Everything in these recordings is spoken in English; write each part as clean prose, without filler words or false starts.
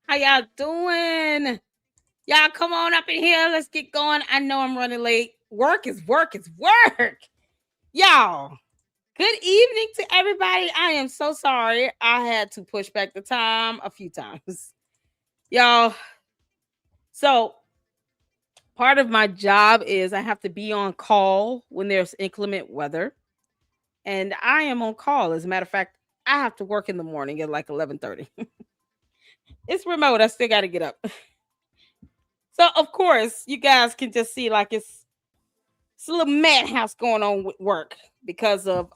How y'all doing? Y'all come on up in here. Let's get going. I know I'm running late. Work is work is work. Y'all, good evening to everybody. I am so sorry. I had to push back the time a few times. Y'all, so part of my job is I have to be on call when there's inclement weather. And I am on call. As a matter of fact, I have to work in the morning at like 11:30. It's remote. I still got to get up. So of course, you guys can just see like it's a little madhouse going on with work because of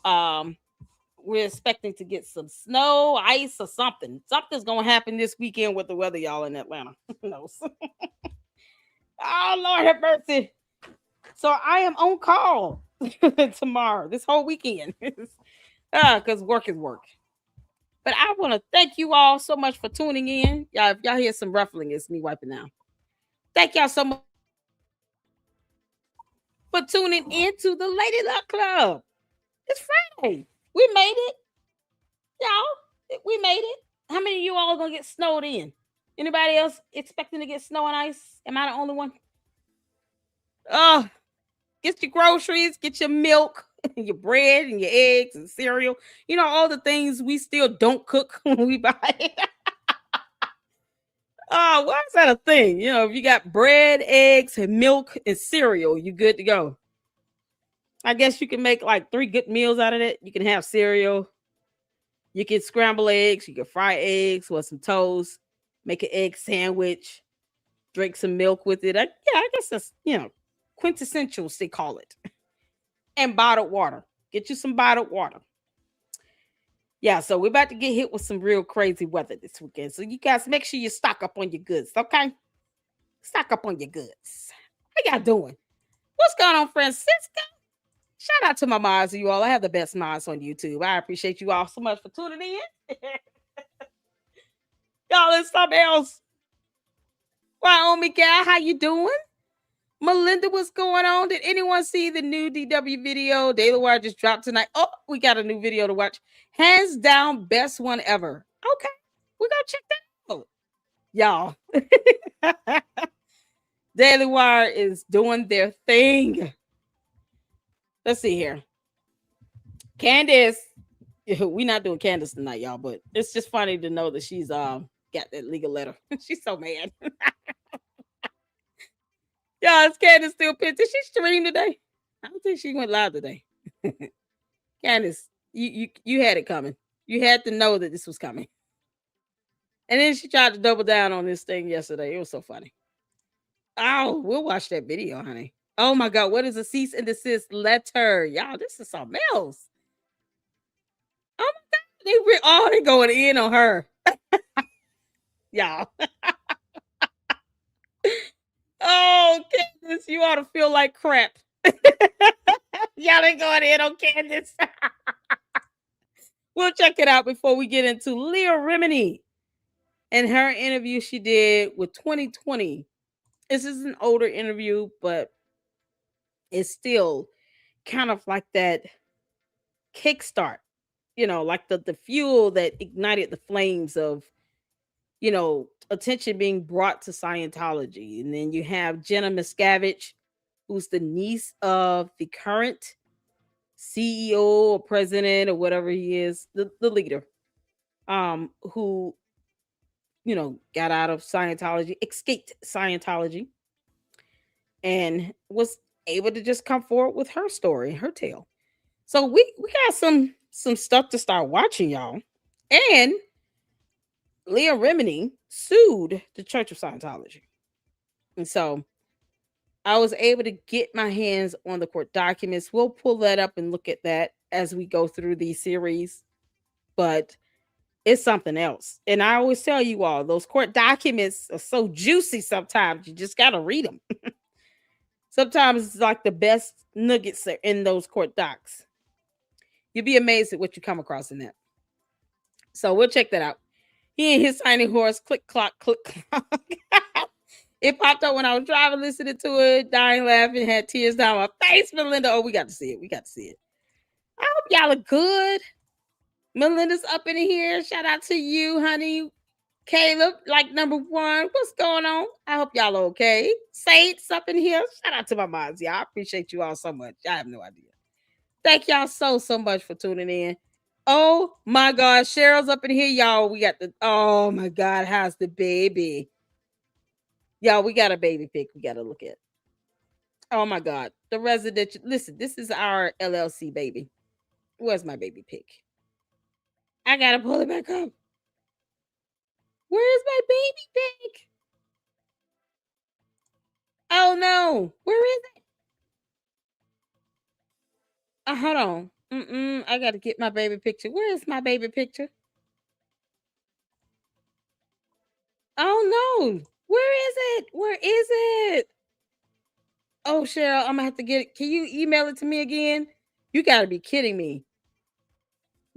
we're expecting to get some snow, ice, or something. Something's gonna happen this weekend with the weather, y'all in Atlanta. Who knows? Oh Lord have mercy. So I am on call tomorrow, this whole weekend. Because work is work. But I want to thank you all so much for tuning in. Y'all, if y'all hear some ruffling, it's me wiping down. Thank y'all so much for tuning in to the Lady Luck Club. It's Friday. We made it. Y'all, we made it. How many of you all gonna get snowed in? Anybody else expecting to get snow and ice? Am I the only one? Oh, get your groceries, get your milk, your bread, and your eggs and cereal. You know, all the things we still don't cook when we buy it. Oh, why is that a thing? You know, if you got bread, eggs, and milk and cereal, you good to go. I guess you can make like 3 good meals out of it. You can have cereal, you can scramble eggs, you can fry eggs with some toast, make an egg sandwich, drink some milk with it. I guess that's, quintessentials, they call it. And bottled water. Get you some bottled water. Yeah, so we're about to get hit with some real crazy weather this weekend. So you guys make sure you stock up on your goods, okay? Stock up on your goods. How y'all doing? What's going on, Francisco? Shout out to my mods, you all. I have the best mods on YouTube. I appreciate you all so much for tuning in. Y'all, it's something else. Wyoming gal, how you doing? Melinda, what's going on? Did anyone see the new DW video? Daily Wire just dropped tonight. Oh, we got a new video to watch. Hands down, best one ever. Okay, we're gonna check that out. Y'all. Daily Wire is doing their thing. Let's see here. Candace. We're not doing Candace tonight, y'all, but it's just funny to know that she's got that legal letter. She's so mad. Y'all, is Candace still pissed? Did she stream today? I don't think she went live today. Candace, you had it coming. You had to know that this was coming. And then she tried to double down on this thing yesterday. It was so funny. Oh, we'll watch that video, honey. Oh my God, what is a cease and desist letter? Y'all, this is something else. Oh my God, they going in on her. Y'all. Oh, Candace, you ought to feel like crap. Y'all ain't going in on Candace. We'll check it out before we get into Leah Remini and her interview she did with 2020. This is an older interview, but it's still kind of like that kickstart, like the fuel that ignited the flames of, attention being brought to Scientology. And then you have Jenna Miscavige, who's the niece of the current CEO or president or whatever he is, the leader, who, got out of Scientology, escaped Scientology, and was able to just come forward with her story, her tale. So we got some stuff to start watching, y'all. And Leah Remini sued the Church of Scientology. And so I was able to get my hands on the court documents. We'll pull that up and look at that as we go through these series. But it's something else. And I always tell you all, those court documents are so juicy sometimes. You just got to read them. Sometimes it's like the best nuggets are in those court docs. You'll be amazed at what you come across in that. So we'll check that out. He and his tiny horse, click, clock, click, clock. It popped up when I was driving, listening to it, dying laughing, had tears down my face. Melinda, oh, we got to see it. We got to see it. I hope y'all are good. Melinda's up in here. Shout out to you, honey. Caleb, like number one. What's going on? I hope y'all are okay. Saints up in here. Shout out to my moms. Y'all. I appreciate you all so much. I have no idea. Thank y'all so much for tuning in. Oh my God. Cheryl's up in here, y'all. We got the oh my God, how's the baby? Y'all, we got a baby pic we gotta look at. Oh my God. The residential. Listen, this is our LLC baby. Where's my baby pic? I gotta pull it back up. Where's my baby pic? Oh no. Where is it? Hold on. I gotta get my baby picture. Where is my baby picture? Oh no. Where is it? Where is it? Oh, Cheryl, I'm gonna have to get it. Can you email it to me again? You gotta be kidding me.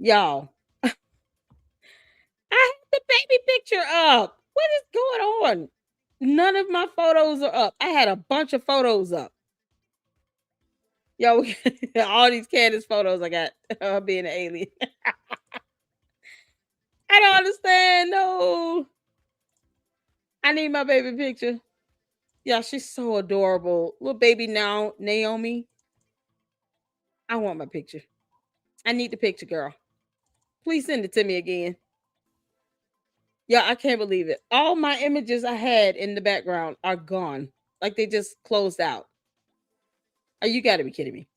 Y'all. I have the baby picture up. What is going on? None of my photos are up. I had a bunch of photos up. Yo, all these Candace photos I got being an alien. I don't understand. No. I need my baby picture. Yeah, she's so adorable. Little baby now, Naomi. I want my picture. I need the picture, girl. Please send it to me again. Yeah, I can't believe it. All my images I had in the background are gone. Like they just closed out. Oh, you got to be kidding me.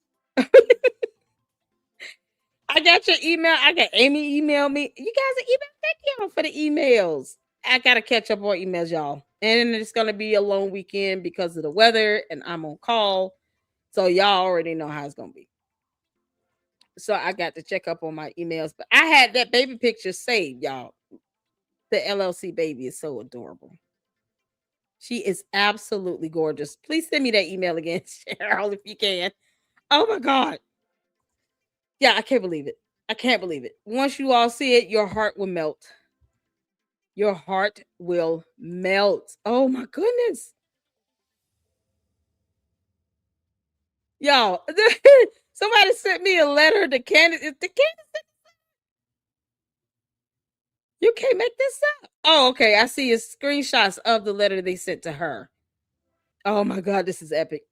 I got your email. I got Amy email me. You guys are email. Thank y'all for the emails. I gotta catch up on emails, y'all. And it's gonna be a long weekend because of the weather, and I'm on call. So y'all already know how it's gonna be. So I got to check up on my emails. But I had that baby picture saved, y'all. The LLC baby is so adorable. She is absolutely gorgeous. Please send me that email again, Cheryl, if you can. Oh my God. Yeah, I can't believe it. I can't believe it. Once you all see it, your heart will melt. Your heart will melt. Oh my goodness. Y'all, somebody sent me a letter to Candace. You can't make this up. Oh, okay. I see a screenshots of the letter they sent to her. Oh my God, this is epic.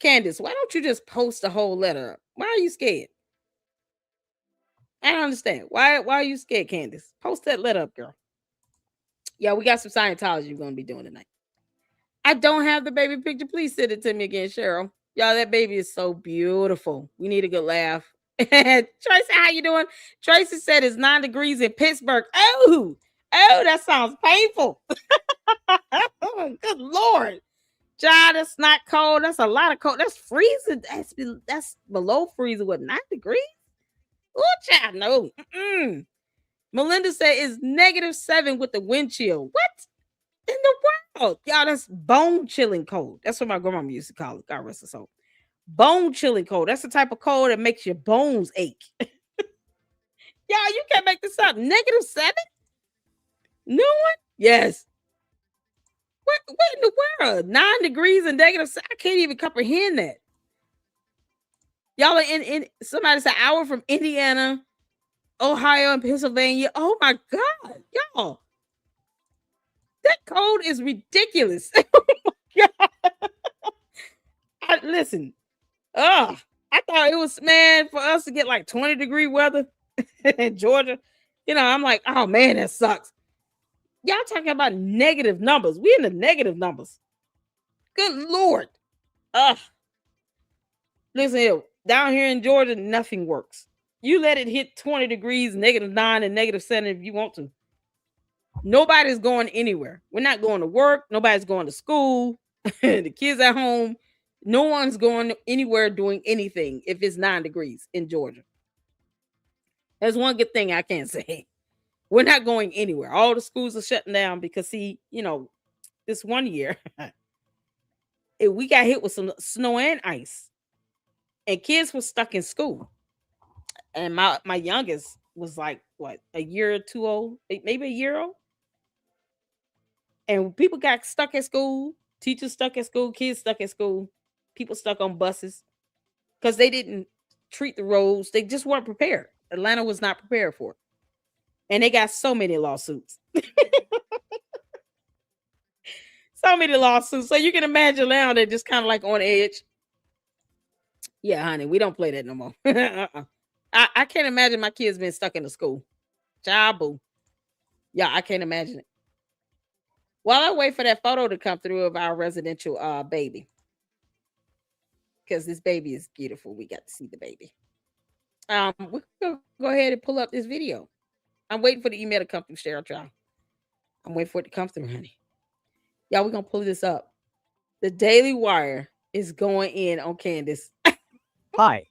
Candace, why don't you just post the whole letter? Why are you scared? I don't understand. Why are you scared, Candace? Post that letter up, girl. Yeah, we got some Scientology we're gonna be doing tonight. I don't have the baby picture. Please send it to me again, Cheryl. Y'all, that baby is so beautiful. We need a good laugh. Tracy, how you doing? Tracy said it's 9 degrees in Pittsburgh. Oh, that sounds painful. Oh, good Lord. Child, that's not cold. That's a lot of cold. That's freezing. That's below freezing. What, 9 degrees? Oh, child, no. Melinda said it's -7 with the wind chill. What in the world? Y'all, that's bone chilling cold. That's what my grandma used to call it. God rest her soul. Bone chilling cold. That's the type of cold that makes your bones ache. Y'all, you can't make this up. -7? No one? Yes. What in the world? 9 degrees and -7? I can't even comprehend that. Y'all are in somebody said hour from Indiana, Ohio, and Pennsylvania. Oh my God, y'all. That cold is ridiculous. God. Listen, I thought it was, man, for us to get like 20-degree weather in Georgia. I'm like, oh man, that sucks. Y'all talking about negative numbers. We in the negative numbers. Good Lord. Ugh. Listen here, down here in Georgia, nothing works. You let it hit 20 degrees, -9 and -7 if you want to. Nobody's going anywhere. We're not going to work. Nobody's going to school. The kids at home. No one's going anywhere doing anything if it's 9 degrees in Georgia. There's one good thing I can't say. We're not going anywhere. All the schools are shutting down because, see, this one year, we got hit with some snow and ice, and kids were stuck in school. And my youngest was like, what, a year or two old, maybe a year old. And people got stuck at school, teachers stuck at school, kids stuck at school, people stuck on buses because they didn't treat the roads. They just weren't prepared. Atlanta was not prepared for it. And they got so many lawsuits. So many lawsuits. So you can imagine now they're just kind of like on edge. Yeah, honey, we don't play that no more. uh-uh. I can't imagine my kids being stuck in the school. Child boo. Yeah, I can't imagine it. While I wait for that photo to come through of our residential baby. Because this baby is beautiful. We got to see the baby. We're gonna go ahead and pull up this video. I'm waiting for the email to come through, Cheryl Child. I'm waiting for it to come through, honey. Y'all, we're gonna pull this up. The Daily Wire is going in on Candace. Hi.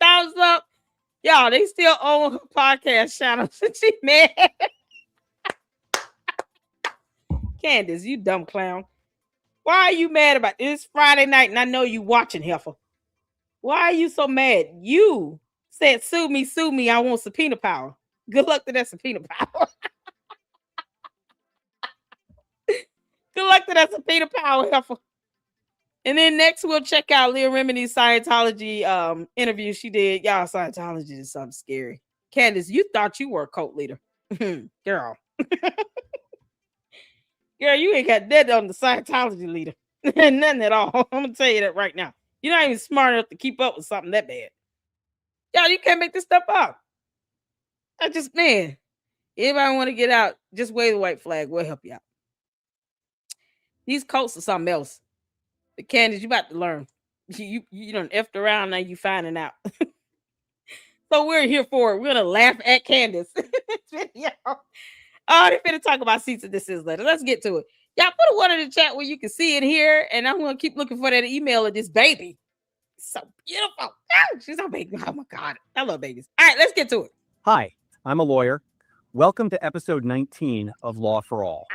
Thumbs up. Y'all, they still own her podcast channel. She mad. Candace, you dumb clown. Why are you mad about this? Friday night and I know you watching, heifer. Why are you so mad? You said, sue me, I want subpoena power. Good luck to that subpoena power. Good luck to that subpoena power, heifer. And then next we'll check out Leah Remini's Scientology interview she did. Y'all, Scientology is something scary. Candace, you thought you were a cult leader. Girl. Girl, you ain't got that on the Scientology leader. Nothing at all. I'm going to tell you that right now. You're not even smart enough to keep up with something that bad. Y'all, you can't make this stuff up. I just, man, anybody want to get out, just wave the white flag. We'll help you out. These cults are something else. But Candace, you about to learn. You done effed around, now you finding out. So we're here for it. We're going to laugh at Candace. Video. Oh, they're finna talk about cease and desist letters. Let's get to it. Y'all put a one in the chat where you can see it here, and I'm gonna keep looking for that email of this baby. It's so beautiful. Oh, she's a baby. Oh my God. I love babies. All right, let's get to it. Hi, I'm a lawyer. Welcome to episode 19 of Law for All.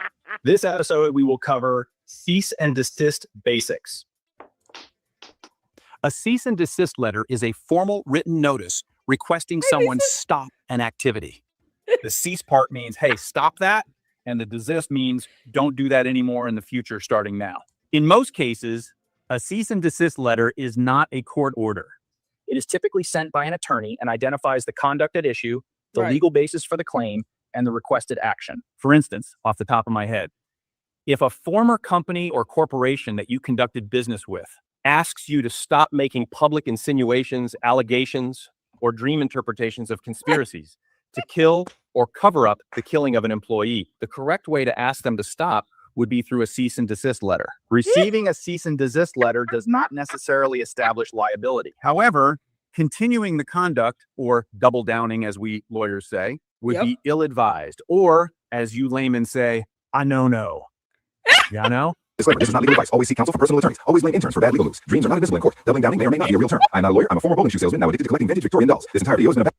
This episode, we will cover cease and desist basics. A cease and desist letter is a formal written notice requesting someone stop an activity. The cease part means, hey, stop that. And the desist means don't do that anymore in the future starting now. In most cases, a cease and desist letter is not a court order. It is typically sent by an attorney and identifies the conduct at issue, the legal basis for the claim, and the requested action. For instance, off the top of my head, if a former company or corporation that you conducted business with asks you to stop making public insinuations, allegations, or dream interpretations of conspiracies to kill or cover up the killing of an employee, the correct way to ask them to stop would be through a cease and desist letter. Receiving a cease and desist letter does not necessarily establish liability. However, continuing the conduct, or double downing as we lawyers say, would be ill-advised, or as you laymen say, I know. Yeah, no? Disclaimer, this is not legal advice. Always seek counsel from personal attorneys. Always blame interns for bad legal moves. Dreams are not admissible in court. Doubling downing may or may not be a real term. I'm not a lawyer. I'm a former bowling shoe salesman now addicted to collecting vintage Victorian dolls. This entire video is about...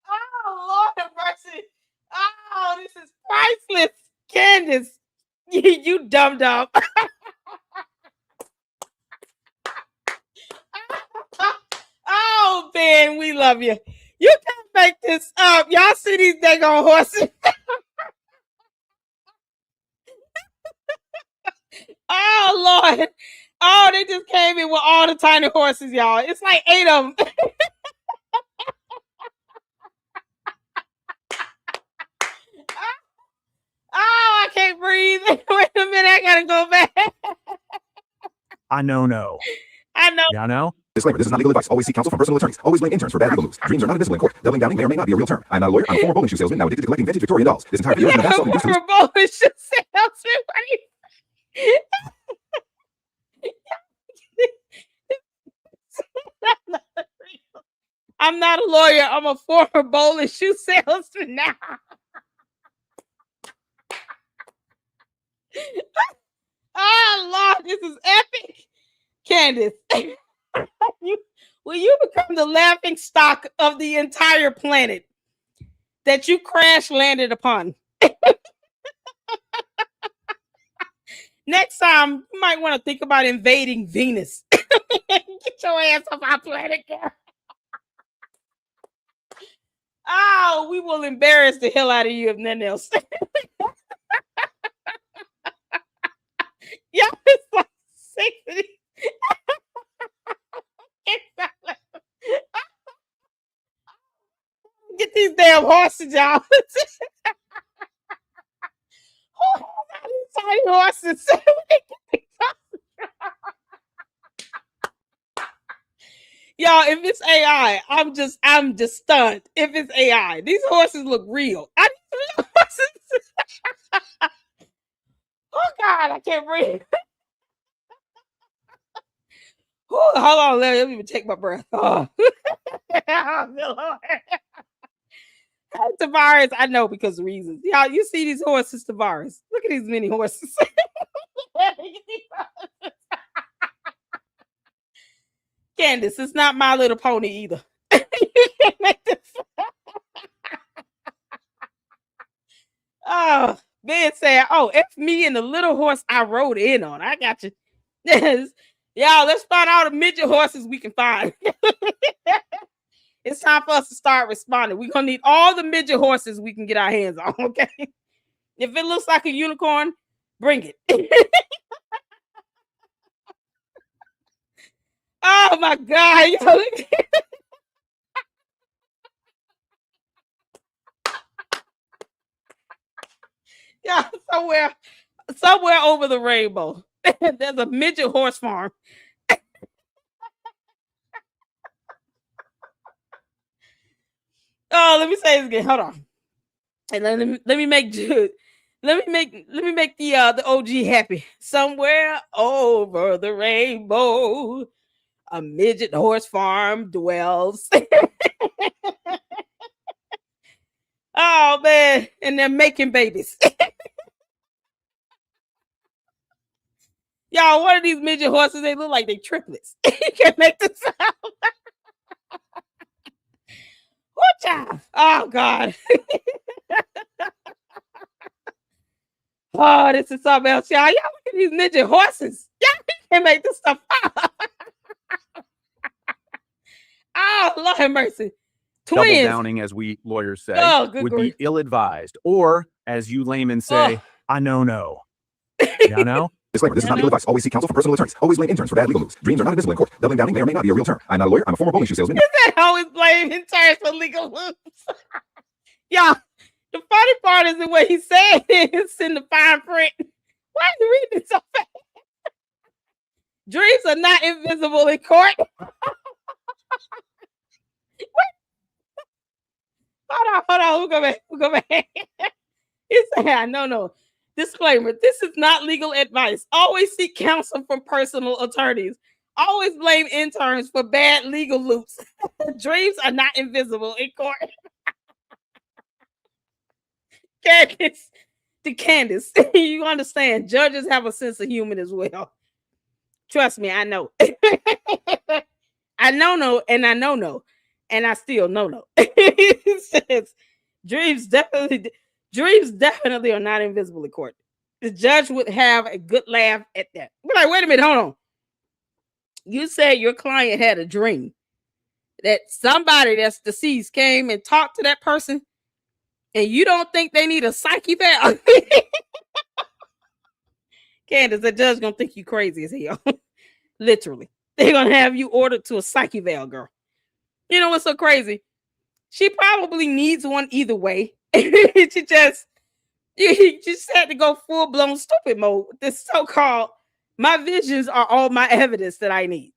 Oh, Lord have mercy. Oh, this is priceless. Candace, you dumb. Oh, Ben, we love you. You can't make this up. Y'all see these daggone horses? Oh, Lord. Oh, they just came in with all the tiny horses, y'all. It's like 8 of them. Oh, I can't breathe. Wait a minute, I gotta go back. I know. I know. Yeah, no? Disclaimer, this is not legal advice. Always seek counsel from personal attorneys. Always blame interns for bad legal moves. Dreams are not admissible in court. Doubling downing may or may not be a real term. I'm not a lawyer. I'm a former bowling shoe salesman now addicted to collecting vintage Victorian dolls. This entire video is about self-induced former bowling shoe salesman. I'm not a lawyer. I'm a former bowling shoe salesman now. Oh, Lord, this is epic. Candace, will you become the laughing stock of the entire planet that you crash landed upon? Next time, you might want to think about invading Venus. Get your ass off our planet, girl. Oh, we will embarrass the hell out of you if nothing else. Yeah, it's like 60. Get these damn horses, y'all. Who has all these tiny horses? Y'all, if it's AI, I'm just stunned. If it's AI, these horses look real. I need some real horses. Oh God, I can't breathe. Hold on, let me take my breath. Oh. Tavares, I know because of reasons. Y'all, you see these horses, Tavares. Look at these mini horses. Candace, it's not My Little Pony either. You can't make this. Oh, Ben said, oh, F me and the little horse I rode in on. I got you. Yes. Y'all, let's find all the midget horses we can find. It's time for us to start responding. We're going to need all the midget horses we can get our hands on, okay? If it looks like a unicorn, bring it. Oh, my God. Yeah, somewhere over the rainbow, there's a midget horse farm. Oh, let me say this again. Hold on. And let me make the OG happy. Somewhere over the rainbow, a midget horse farm dwells. Oh man, and they're making babies. Y'all, one of these midget horses, they look like they triplets. You can't make this out. Oh God. Oh, this is something else, y'all. Y'all look at these midget horses. Y'all can't make this stuff up. Oh, Lord have mercy. Twins. Double downing, as we lawyers say, would grief. be ill-advised. Or, as you laymen say, I know. You know? Disclaimer, this is not legal advice. Always seek counsel from personal attorneys. Always blame interns for bad legal moves. Dreams are not admissible in court. Doubling downing may or may not be a real term. I'm not a lawyer. I'm a former bowling shoe salesman. Is that always blame interns for legal moves? Y'all, the funny part is the way he said it. It's in the fine print. Why are you reading it so fast? Dreams are not invisible in court. Hold on. We'll go back. He said, no. Disclaimer, this is not legal advice. Always seek counsel from personal attorneys. Always blame interns for bad legal loops. Dreams are not invisible in court. Candace, you understand, judges have a sense of humor as well. Trust me, I know. I know, and I know, and I still know. It says, dreams definitely are not invisible in court. The judge would have a good laugh at that. We're like, wait a minute, hold on. You said your client had a dream that somebody that's deceased came and talked to that person, and you don't think they need a psyche eval? Candace, the judge gonna think you crazy as hell. Literally. They're gonna have you ordered to a psyche eval, girl. You know what's so crazy? She probably needs one either way. You just had to go full-blown stupid mode. This so-called, my visions are all my evidence that I need.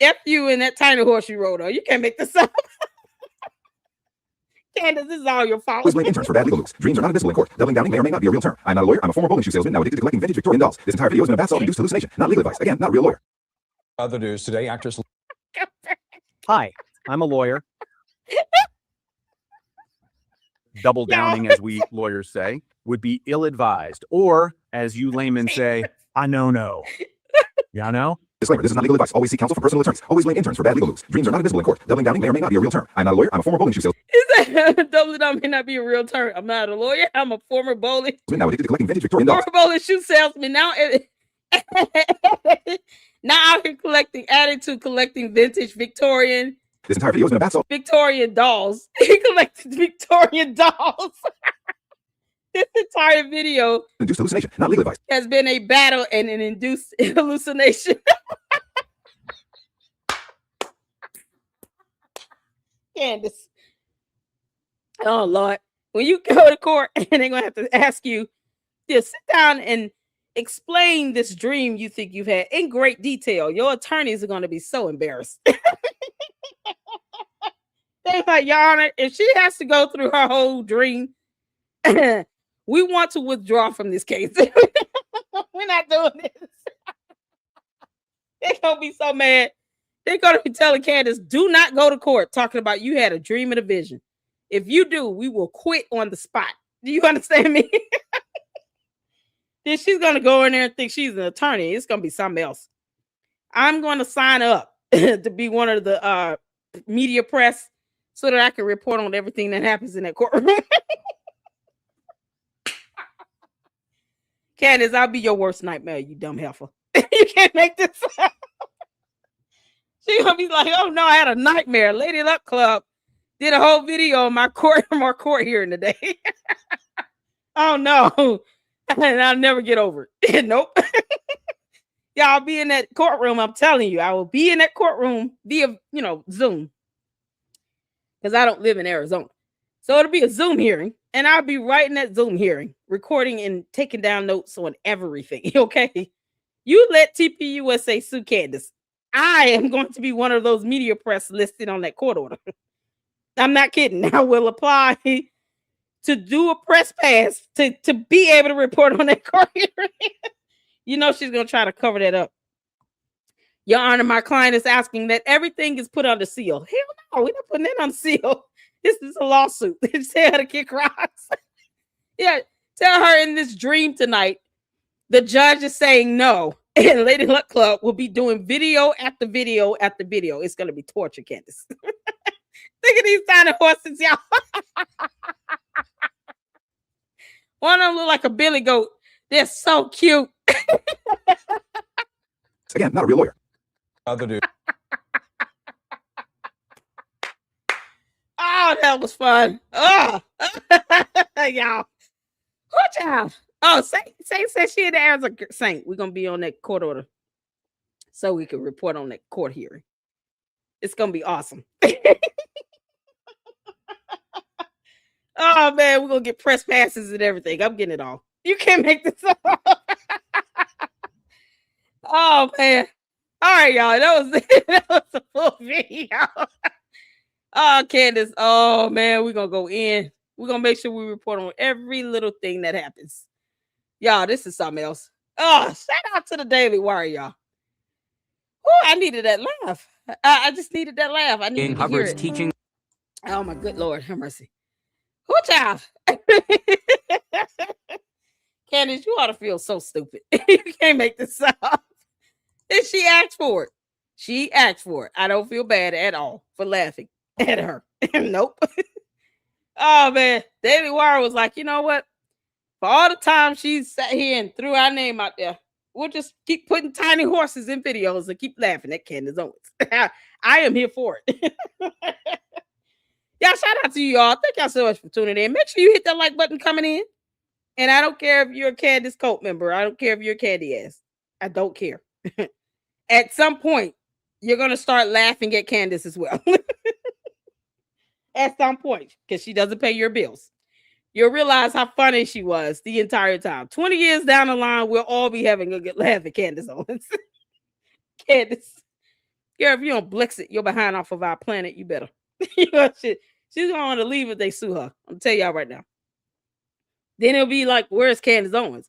F you and that tiny horse you rode on. You can't make this up. Candace, this is all your fault. Always blame interns for bad legal moves. Dreams are not admissible in court. Doubling downing may or may not be a real term. I'm not a lawyer. I'm a former bowling shoe salesman, now addicted to collecting vintage Victorian dolls. This entire video has been a bath salt-induced hallucination. Not legal advice. Again, not a real lawyer. Other news today, actress. Hi, I'm a lawyer. Double downing, as we lawyers say, would be ill-advised. Or, as you laymen say, I know. You know? Disclaimer, this is not legal advice. Always seek counsel from personal attorneys. Always blame interns for bad legal moves. Dreams are not admissible in court. Doubling downing may or may not be a real term. I'm not a lawyer. I'm a former bowling shoe salesman. Doubling down may not be a real term. I'm not a lawyer. I'm a former bowling. Now addicted to collecting vintage Victorian dolls. Former bowling shoe salesman. Now Now out here collecting vintage Victorian This entire video has been a bath salt Victorian dolls. He collected Victorian dolls. This entire video induced hallucination, not legal advice. has been a battle and an induced hallucination. Candace. Oh Lord. When you go to court and they're gonna have to ask you to sit down and explain this dream you think you've had in great detail, your attorneys are gonna be so embarrassed. They're like, Your Honor, if she has to go through her whole dream, we want to withdraw from this case. We're not doing this. They're gonna be so mad. They're gonna be telling Candace, do not go to court talking about you had a dream and a vision. If you do, we will quit on the spot. Do you understand me? Then she's gonna go in there and think she's an attorney. It's gonna be something else. I'm gonna sign up to be one of the media press so that I can report on everything that happens in that courtroom. Candace, I'll be your worst nightmare, you dumb heifer. You can't make this up. She's gonna be like, oh no, I had a nightmare. Lady Luck Club did a whole video on my court hearing today. Oh no. And I'll never get over it. Nope. Yeah, I'll be in that courtroom. I'm telling you, I will be in that courtroom via, Zoom. Because I don't live in Arizona. So it'll be a Zoom hearing. And I'll be right in that Zoom hearing, recording and taking down notes on everything. Okay. You let TPUSA sue Candace. I am going to be one of those media press listed on that court order. I'm not kidding. I will apply to do a press pass to be able to report on that court hearing. You know she's going to try to cover that up. Your Honor, my client is asking that everything is put under seal. Hell no, we're not putting it on seal. This is a lawsuit. Tell her to kick rocks. Yeah, tell her in this dream tonight, the judge is saying no. And Lady Luck Club will be doing video after video after video. It's going to be torture, Candace. Look at these tiny horses, y'all. One of them look like a billy goat. They're so cute. Again, not a real lawyer. Other news. Oh, that was fun. Oh, y'all. Good job. Oh, Saint said she in the Arizona. Saint, we're going to be on that court order so we can report on that court hearing. It's going to be awesome. Oh, man, we're going to get press passes and everything. I'm getting it all. You can't make this up. Oh, man. All right, y'all. That was a full video. Oh, Candace. Oh, man, we're going to go in. We're going to make sure we report on every little thing that happens. Y'all, this is something else. Oh, shout out to the Daily Wire, y'all. Oh, I needed that laugh. I just needed that laugh. I needed to hear it. Teaching. Oh, my good Lord. Have mercy. Good job. Candace, you ought to feel so stupid. You can't make this up. And she asked for it. She asked for it. I don't feel bad at all for laughing at her. Nope. Oh, man. Daily Wire was like, you know what? For all the time she sat here and threw our name out there, we'll just keep putting tiny horses in videos and keep laughing at Candace Owens. I am here for it. Yeah, shout out to you all. Thank y'all so much for tuning in. Make sure you hit that like button coming in. And I don't care if you're a Candace cult member. I don't care if you're a candy ass. I don't care. At some point, you're going to start laughing at Candace as well. At some point, because she doesn't pay your bills. You'll realize how funny she was the entire time. 20 years down the line, we'll all be having a good laugh at Candace Owens. Candace. Girl, if you don't blix it, you're behind off of our planet. You better. You know, shit. She's going to leave if they sue her. I'm tell y'all right now. Then it'll be like, where's Candace Owens?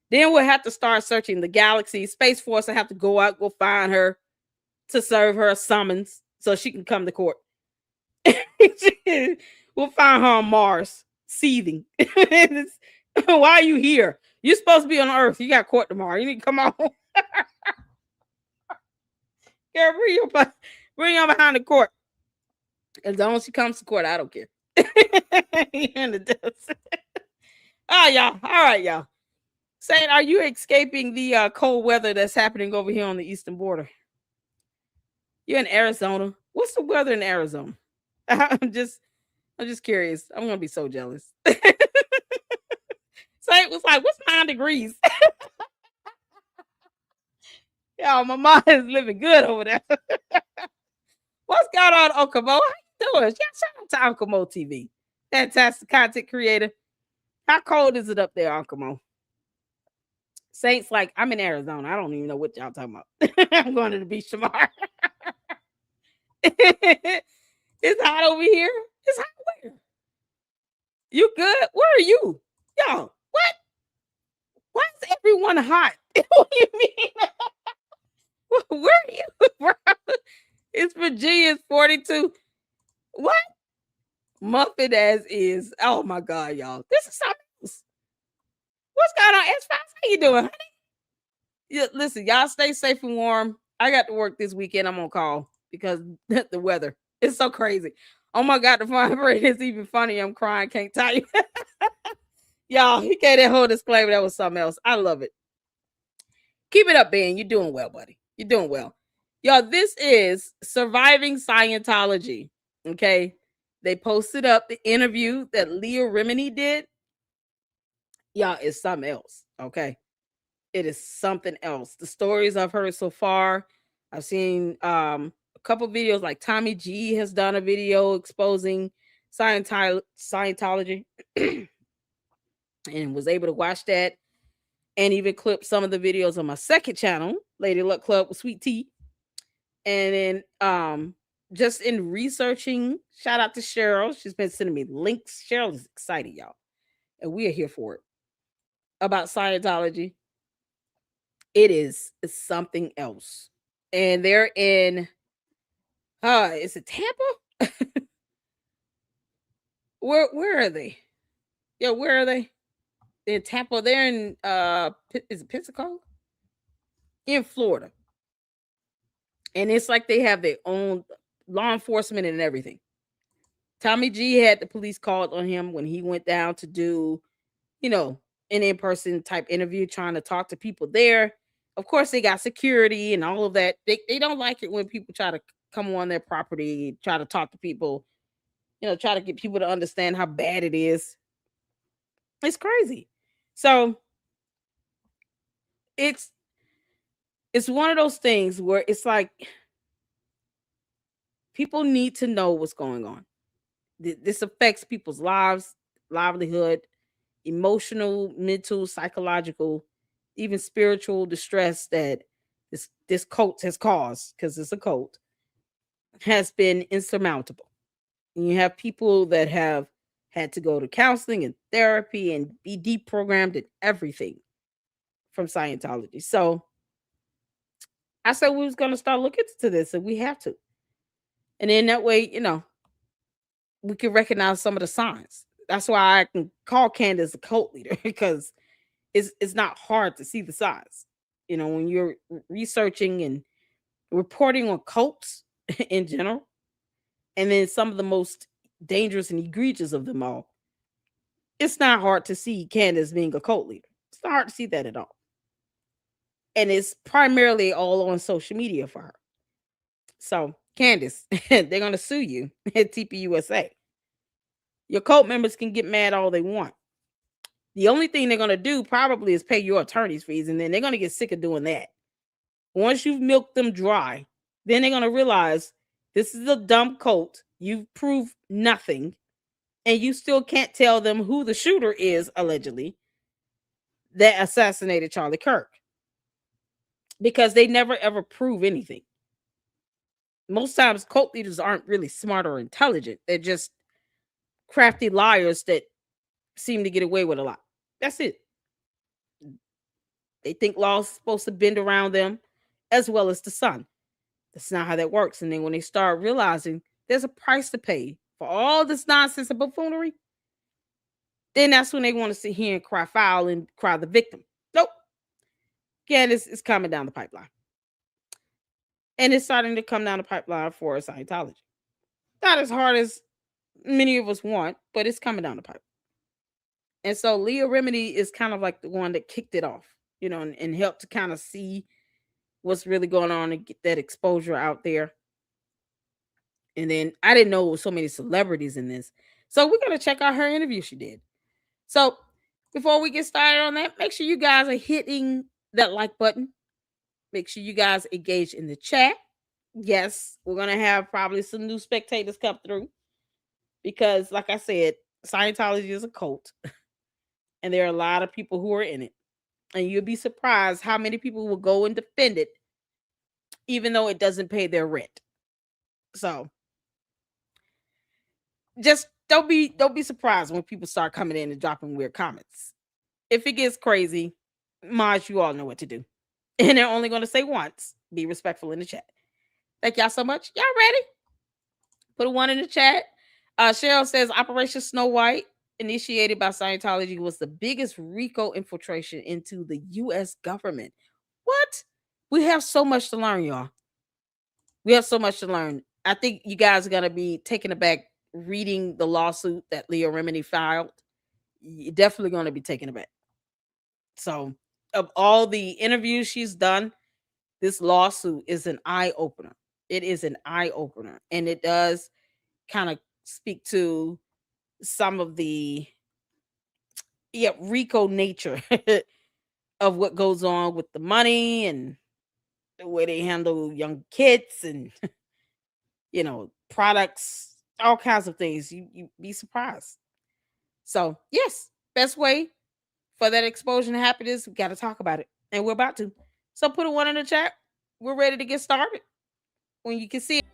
Then we'll have to start searching the galaxy. Space Force will have to go out, go find her to serve her a summons so she can come to court. We'll find her on Mars, seething. Why are you here? You're supposed to be on Earth. You got court tomorrow. You need to come on. Girl, bring her behind the court. As long as she comes to court, I don't care. Oh, y'all. All right, y'all. Saying, are you escaping the cold weather that's happening over here on the eastern border? You're in Arizona. What's the weather in Arizona? I'm just curious. I'm gonna be so jealous. So it was like, what's 9 degrees? Yo, my mom is living good over there. What's going on, Okamo? How you doing? Yeah, shout out to Okamo TV. Fantastic content creator. How cold is it up there, Okamo? Saints, like, I'm in Arizona. I don't even know what y'all talking about. I'm going to the beach tomorrow. It's hot over here. It's hot where? You good? Where are you? Yo, what? Why is everyone hot? What do you mean? Where are you, bro? It's Virginia, it's 42. What? Muffin as is. Oh my God, y'all. This is something else. What's going on, S5? How you doing, honey? Yeah, listen, y'all stay safe and warm. I got to work this weekend. I'm on call because the weather is so crazy. Oh my God, the fine brain is even funny. I'm crying. Can't tell you. Y'all, he gave that whole disclaimer. That was something else. I love it. Keep it up, Ben. You're doing well, buddy. You're doing well. Y'all, this is Surviving Scientology. Okay. They posted up the interview that Leah Remini did. Y'all, it's something else. Okay. It is something else. The stories I've heard so far, I've seen a couple videos, like Tommy G has done a video exposing Scientology and was able to watch that and even clip some of the videos on my second channel, Lady Luck Club with Sweet Tea. And then just in researching, shout out to Cheryl. She's been sending me links. Cheryl is excited, y'all. And we are here for it. About Scientology. It's something else. And they're in is it Tampa? Where are they? Yeah, where are they? They're in Tampa. They're in is it Pensacola? In Florida. And it's like they have their own law enforcement and everything. Tommy G had the police called on him when he went down to do, an in-person type interview, trying to talk to people there. Of course, they got security and all of that. They don't like it when people try to come on their property, try to talk to people, try to get people to understand how bad it is. It's crazy. So it's one of those things where it's like people need to know what's going on. This affects people's lives, livelihood, emotional, mental, psychological, even spiritual distress that this cult has caused, because it's a cult, has been insurmountable. And you have people that have had to go to counseling and therapy and be deprogrammed and everything from Scientology. So I said we was going to start looking into this, and we have to. And then that way, we can recognize some of the signs. That's why I can call Candace a cult leader, because it's not hard to see the signs. When you're researching and reporting on cults in general, and then some of the most dangerous and egregious of them all, it's not hard to see Candace being a cult leader. It's not hard to see that at all. And it's primarily all on social media for her. So, Candace, they're going to sue you at TPUSA. Your cult members can get mad all they want. The only thing they're going to do probably is pay your attorney's fees, and then they're going to get sick of doing that. Once you've milked them dry, then they're going to realize this is a dumb cult. You've proved nothing, and you still can't tell them who the shooter is, allegedly, that assassinated Charlie Kirk, because they never ever prove anything. Most times, cult leaders aren't really smart or intelligent. They're just crafty liars that seem to get away with a lot. That's it. They think law's supposed to bend around them as well as the sun. That's not how that works. And then when they start realizing there's a price to pay for all this nonsense and buffoonery, then that's when they want to sit here and cry foul and cry the victim. Nope. Again, it's coming down the pipeline. And it's starting to come down the pipeline for Scientology. Not as hard as many of us want, but it's coming down the pipe. And so Leah Remini is kind of like the one that kicked it off, and helped to kind of see what's really going on and get that exposure out there. And then I didn't know there was so many celebrities in this. So we're going to check out her interview she did. So before we get started on that, make sure you guys are hitting that like button. Make sure you guys engage in the chat. Yes, we're going to have probably some new spectators come through because, like I said, Scientology is a cult and there are a lot of people who are in it. And you'll be surprised how many people will go and defend it even though it doesn't pay their rent. So just don't be surprised when people start coming in and dropping weird comments. If it gets crazy, Maj, you all know what to do. And they're only going to say once. Be respectful in the chat. Thank y'all so much. Y'all ready? Put a 1 in the chat. Cheryl says Operation Snow White, initiated by Scientology, was the biggest RICO infiltration into the U.S. government. What? We have so much to learn, y'all. We have so much to learn. I think you guys are going to be taken aback reading the lawsuit that Leah Remini filed. You're definitely going to be taken aback. So, of all the interviews she's done, this lawsuit is an eye-opener. It is an eye-opener. And it does kind of speak to some of the RICO nature of what goes on with the money and the way they handle young kids and products, all kinds of things. You be surprised. So yes, best way for that explosion to happen is we got to talk about it, and we're about to. So put a 1 in the chat. We're ready to get started. When you can see it.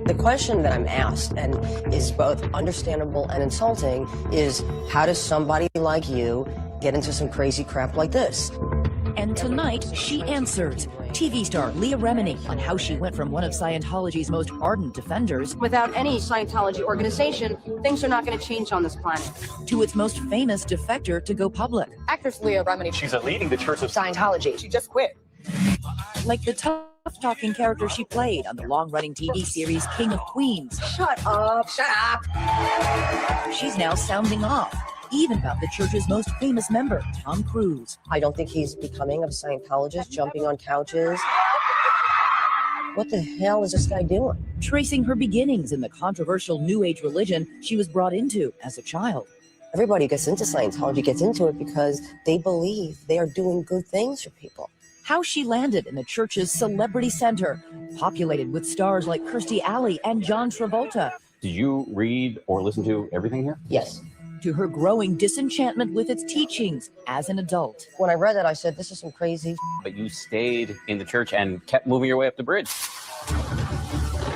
The question that I'm asked, and is both understandable and insulting, is how does somebody like you get into some crazy crap like this? And tonight, she answers. TV star Leah Remini on how she went from one of Scientology's most ardent defenders Without any Scientology organization, things are not going to change on this planet. to its most famous defector to go public. Actress Leah Remini. She's leading the Church of Scientology. She just quit. Like the tough-talking character she played on the long-running TV series King of Queens. Shut up. Shut up. She's now sounding off, even about the church's most famous member, Tom Cruise. I don't think he's becoming a Scientologist, jumping on couches. What the hell is this guy doing? Tracing her beginnings in the controversial New Age religion she was brought into as a child. Everybody who gets into Scientology gets into it because they believe they are doing good things for people. How she landed in the church's celebrity center, populated with stars like Kirstie Alley and John Travolta. Did you read or listen to everything here? Yes. To her growing disenchantment with its teachings as an adult. When I read that, I said, this is some crazy. But you stayed in the church and kept moving your way up the bridge.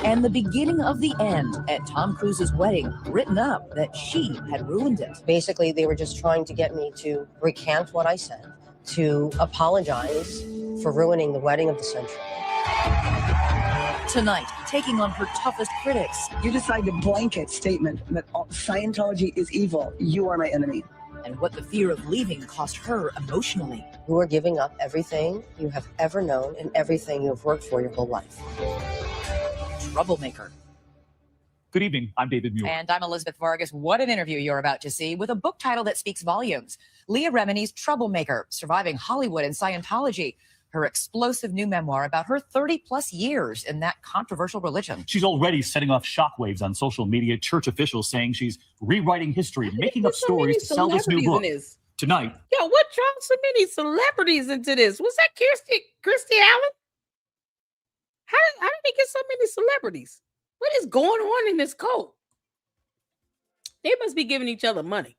And the beginning of the end at Tom Cruise's wedding, written up that she had ruined it. Basically, they were just trying to get me to recant what I said, to apologize for ruining the wedding of the century. Tonight, taking on her toughest critics. You decide a blanket statement that Scientology is evil. You are my enemy. And what the fear of leaving cost her emotionally. You are giving up everything you have ever known and everything you have worked for your whole life. Troublemaker. Good evening. I'm David Muir. And I'm Elizabeth Vargas. What an interview you're about to see with a book title that speaks volumes. Leah Remini's Troublemaker, Surviving Hollywood and Scientology. Her explosive new memoir about her 30-plus years in that controversial religion. She's already setting off shockwaves on social media, church officials saying she's rewriting history, making up stories to sell this new book. Tonight. Yo, what dropped so many celebrities into this? Was that Kirstie Alley? How did they get so many celebrities? What is going on in this cult? They must be giving each other money.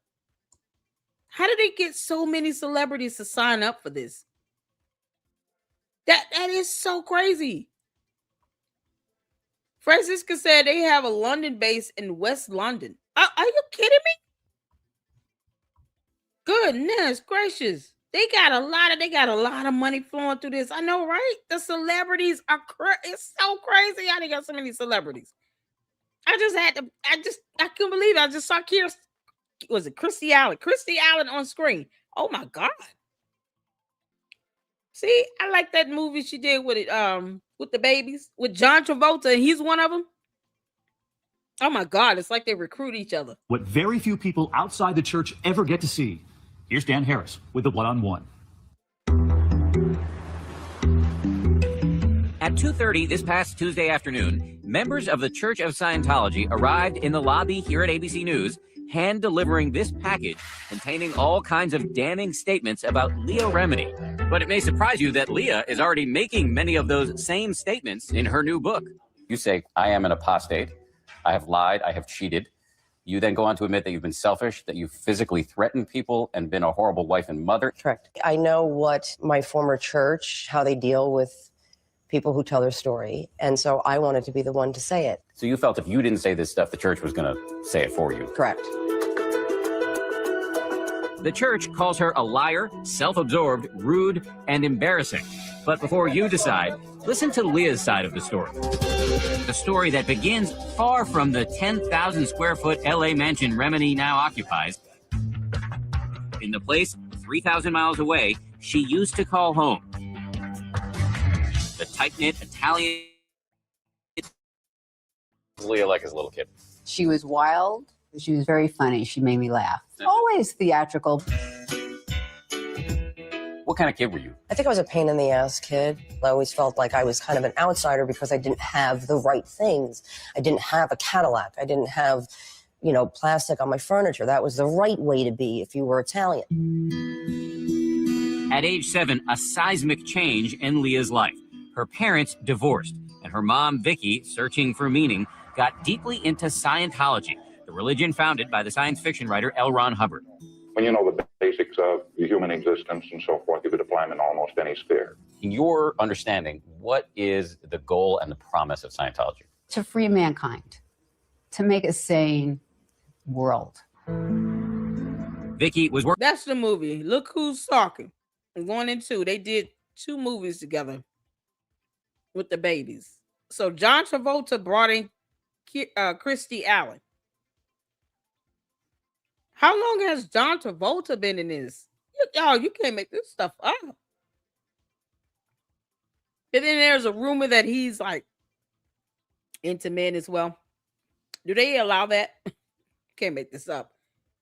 How did they get so many celebrities to sign up for this? That is so crazy. Francisca said they have a London base in West London. Are you kidding me? Goodness gracious. They got a lot of money flowing through this. I know, right? The celebrities are it's so crazy how they got so many celebrities. I couldn't believe it. I just saw Kirstie Allen on screen. Oh my God. See, I like that movie she did with the babies with John Travolta, and he's one of them. Oh my God, it's like they recruit each other. What very few people outside the church ever get to see. Here's Dan Harris with the one-on-one. At 2:30 this past Tuesday afternoon, members of the Church of Scientology arrived in the lobby here at ABC News, hand-delivering this package containing all kinds of damning statements about Leah Remini. But it may surprise you that Leah is already making many of those same statements in her new book. You say, I am an apostate. I have lied. I have cheated. You then go on to admit that you've been selfish, that you've physically threatened people and been a horrible wife and mother. Correct. I know what my former church, how they deal with people who tell their story. And so I wanted to be the one to say it. So you felt if you didn't say this stuff, the church was going to say it for you. Correct. The church calls her a liar, self-absorbed, rude, and embarrassing. But before you decide, listen to Leah's side of the story. The story that begins far from the 10,000 square foot LA mansion Remini now occupies. In the place 3,000 miles away, she used to call home. The tight-knit Italian. Leah like his little kid. She was wild. She was very funny. She made me laugh. Always theatrical. What kind of kid were you? I think I was a pain in the ass kid. I always felt like I was kind of an outsider because I didn't have the right things. I didn't have a Cadillac. I didn't have, plastic on my furniture. That was the right way to be if you were Italian. At age 7, a seismic change in Leah's life. Her parents divorced, and her mom, Vicky, searching for meaning, got deeply into Scientology, the religion founded by the science fiction writer L. Ron Hubbard. When you know the basics of the human existence and so forth, you could apply them in almost any sphere. In your understanding, what is the goal and the promise of Scientology? To free mankind, to make a sane world. Vicky was working. That's the movie. Look Who's Talking. 1 and 2. They did 2 movies together with the babies. So John Travolta brought in Christy Allen. How long has John Travolta been in this? Y'all, you can't make this stuff up. And then there's a rumor that he's like into men as well. Do they allow that? Can't make this up.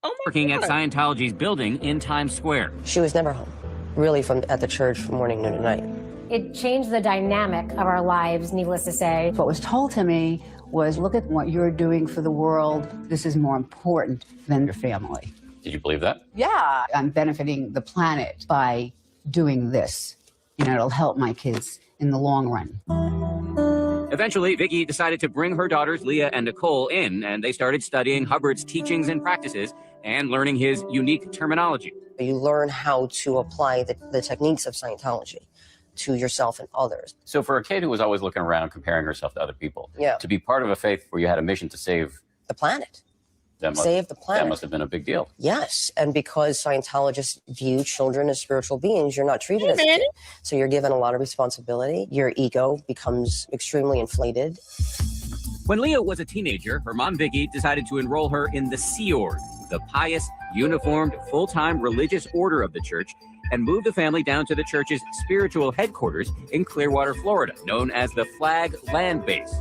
Oh my working God. at Scientology's building in Times Square. She was never home, really, at the church from morning, noon, and night. It changed the dynamic of our lives, needless to say. What was told to me was, look at what you're doing for the world. This is more important than your family. Did you believe that? Yeah. I'm benefiting the planet by doing this. It'll help my kids in the long run. Eventually, Vicky decided to bring her daughters, Leah and Nicole, in, and they started studying Hubbard's teachings and practices and learning his unique terminology. You learn how to apply the techniques of Scientology to yourself and others. So for a kid who was always looking around, comparing herself to other people, yeah, to be part of a faith where you had a mission to save the planet, save the planet, that must have been a big deal. Yes, and because Scientologists view children as spiritual beings, you're not treated as a kid. So you're given a lot of responsibility. Your ego becomes extremely inflated. When Leah was a teenager, her mom, Vicky, decided to enroll her in the Sea Org, the pious, uniformed, full-time religious order of the church, and moved the family down to the church's spiritual headquarters in Clearwater, Florida, known as the Flag Land Base.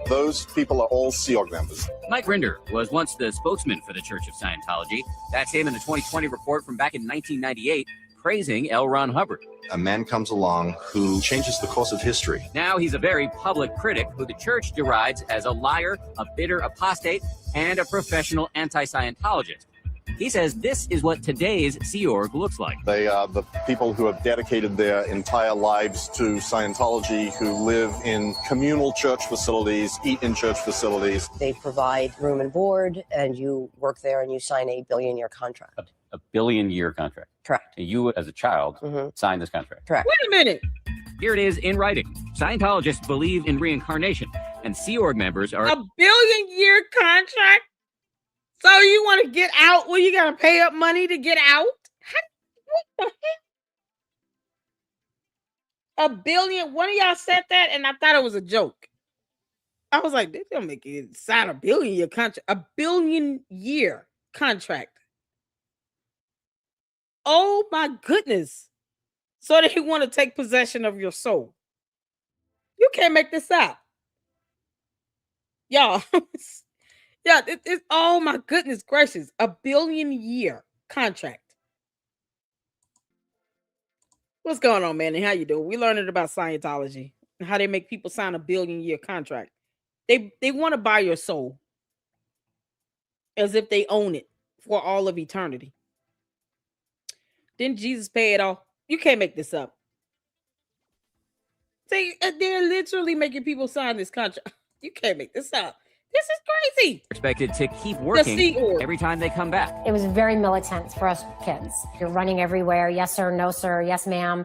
Those people are all Sea Org members. Mike Rinder was once the spokesman for the Church of Scientology. That's him in the 2020 report from back in 1998, praising L. Ron Hubbard. A man comes along who changes the course of history. Now he's a very public critic who the church derides as a liar, a bitter apostate, and a professional anti-Scientologist. He says this is what today's Sea Org looks like. They are the people who have dedicated their entire lives to Scientology, who live in communal church facilities, eat in church facilities. They provide room and board, and you work there and you sign a billion-year contract. A billion-year contract. Correct. And you, as a child, signed this contract. Correct. Wait a minute. Here it is in writing. Scientologists believe in reincarnation, and Sea Org members are... A billion-year contract? So you want to get out? Well, you got to pay up money to get out? What the heck? $1 billion? One of y'all said that, and I thought it was a joke. I was like, they're going to make it sign a billion-year contract. A billion-year contract. Oh, my goodness. So they want to take possession of your soul. You can't make this up. Y'all. Yeah, it's oh my goodness gracious, $1 billion contract. What's going on, man? And how you doing? We learning about Scientology and how they make people sign $1 billion contract. They want to buy your soul as if they own it for all of eternity. Didn't Jesus pay it all? You can't make this up. They're literally making people sign this contract. You can't make this up. This is crazy. Expected to keep working every time they come back. It was very militant for us kids. You're running everywhere. Yes, sir. No, sir. Yes, ma'am.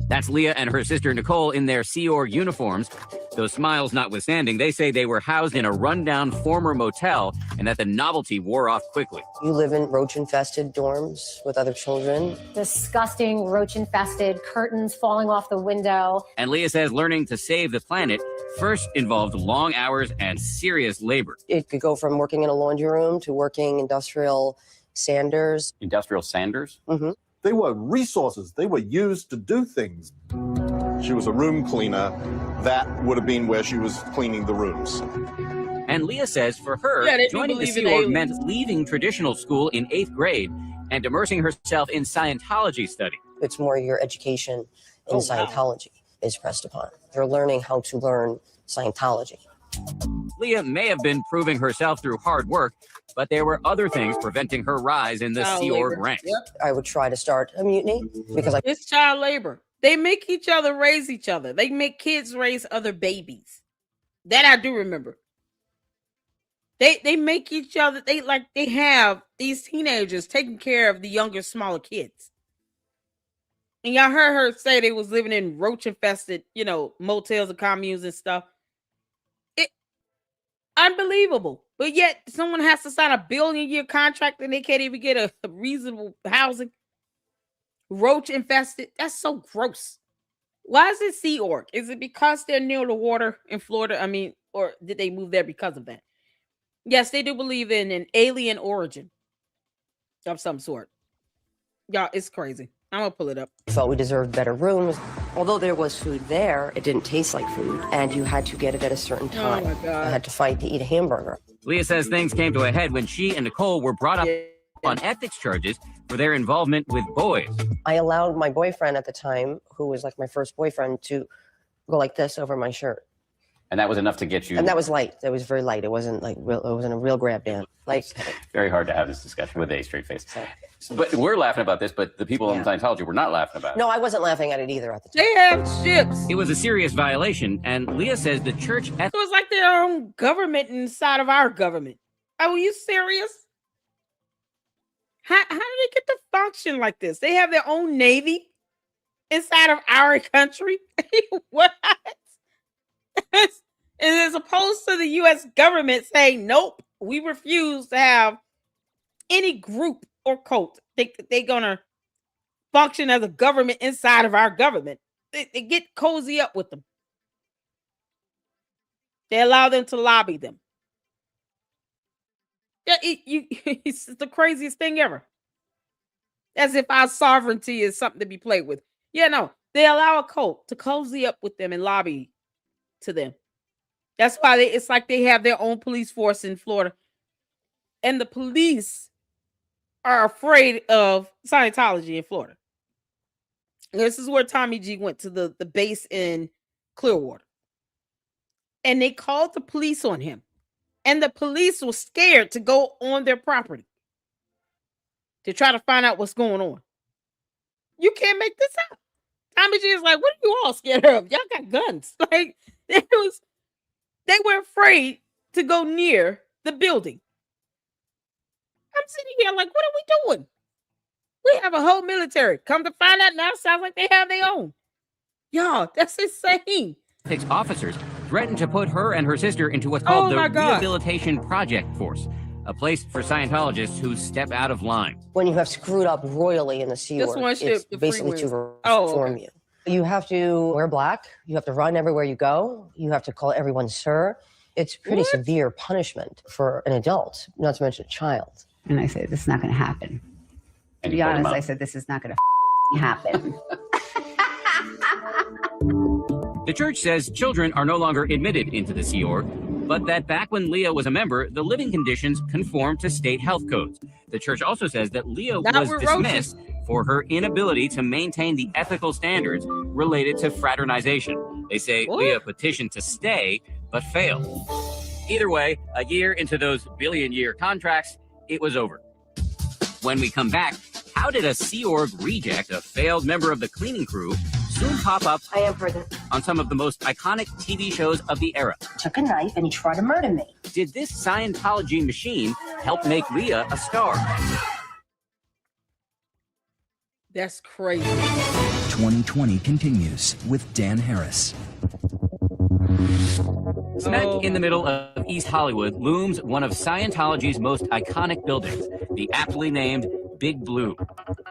That's Leah and her sister Nicole in their Sea Org uniforms. Those smiles notwithstanding, they say they were housed in a rundown former motel and that the novelty wore off quickly. You live in roach-infested dorms with other children. Disgusting, roach-infested, curtains falling off the window. And Leah says learning to save the planet first involved long hours and serious labor. It could go from working in a laundry room to working industrial sanders. Industrial sanders? Mm-hmm. They were resources. They were used to do things. She was a room cleaner. That would have been where she was cleaning the rooms. And Leah says for her, joining the Sea Org meant leaving traditional school in 8th grade and immersing herself in Scientology study. It's more your education in Scientology is pressed upon. They're learning how to learn Scientology. Leah may have been proving herself through hard work, but there were other things preventing her rise in the Sea Org ranks. Yep. I would try to start a mutiny because it's child labor. They make each other raise each other. They make kids raise other babies. That I do remember. They make each other. They have these teenagers taking care of the younger, smaller kids. And y'all heard her say they was living in roach infested, motels and communes and stuff. Unbelievable. But yet someone has to sign $1 billion contract and they can't even get a reasonable housing. Roach infested. That's so gross. Why is it Sea Org? Is it because they're near the water in Florida? I mean, or did they move there because of that? Yes, they do believe in an alien origin of some sort. Y'all, it's crazy. I'm gonna pull it up. We felt we deserved better rooms. Although there was food there, it didn't taste like food, and you had to get it at a certain time. Oh my God. I had to fight to eat a hamburger. Leah says things came to a head when she and Nicole were brought up on ethics charges for their involvement with boys. I allowed my boyfriend at the time, who was like my first boyfriend, to go like this over my shirt. And that was enough to get you. And that was light. That was very light. It wasn't like real. It wasn't a real grab down. Like very hard to have this discussion with a straight face. But we're laughing about this, but the people in Scientology were not laughing about it. No, I wasn't laughing at it either at the time. They have ships. It was a serious violation, and Leah says the church. It was like their own government inside of our government. Are you serious? How do they get to function like this? They have their own navy inside of our country. What? And as opposed to the U.S. government saying, nope, we refuse to have any group or cult. They're going to function as a government inside of our government. They get cozy up with them. They allow them to lobby them. Yeah, it's the craziest thing ever. As if our sovereignty is something to be played with. Yeah, no. They allow a cult to cozy up with them and lobby to them. That's why it's like they have their own police force in Florida. And the police are afraid of Scientology in Florida. This is where Tommy G went to the base in Clearwater. And they called the police on him. And the police were scared to go on their property to try to find out what's going on. You can't make this up. Tommy G is like, what are you all scared of? Y'all got guns. Like, they were afraid to go near the building. I'm sitting here like, what are we doing? We have a whole military. Come to find out now, it sounds like they have their own. Y'all, that's insane. Ethics officers threatened to put her and her sister into what's called the Rehabilitation Project Force, a place for Scientologists who step out of line. When you have screwed up royally in the Sea Org, it's basically to reform you. You have to wear black. You have to run everywhere you go. You have to call everyone sir. It's pretty severe punishment for an adult, not to mention a child. And I said, this is not going to happen. To be honest, I said, this is not going to happen. The church says children are no longer admitted into the Sea Org. but that back when Leah was a member, the living conditions conformed to state health codes. The church also says that Leah was dismissed for her inability to maintain the ethical standards related to fraternization. They say Leah petitioned to stay, but failed. Either way, a year into those billion-year contracts, it was over. When we come back, how did a Sea Org reject, a failed member of the cleaning crew, soon pop up I am pregnant. on some of the most iconic TV shows of the era? Took a knife and he tried to murder me. Did this Scientology machine help make Leah a star? That's crazy. 2020 continues with Dan Harris. Smack in the middle of East Hollywood looms one of Scientology's most iconic buildings, the aptly named Big Blue.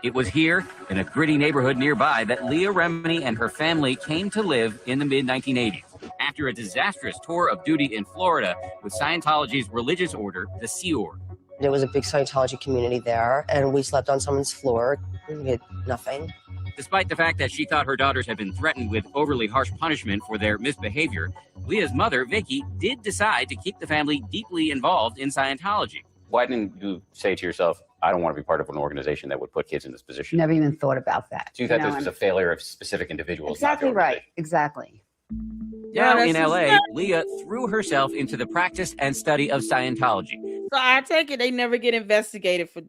It was here, in a gritty neighborhood nearby, that Leah Remini and her family came to live in the mid-1980s, after a disastrous tour of duty in Florida with Scientology's religious order, the Sea Org. There was a big Scientology community there, and we slept on someone's floor. We had nothing. Despite the fact that she thought her daughters had been threatened with overly harsh punishment for their misbehavior, Leah's mother, Vicky, did decide to keep the family deeply involved in Scientology. Why didn't you say to yourself, I don't want to be part of an organization that would put kids in this position? Never even thought about that. So you thought this was a failure of specific individuals? Exactly right. Exactly. Now Yeah, in that's LA, just- Leah threw herself into the practice and study of Scientology. So I take it they never get investigated for,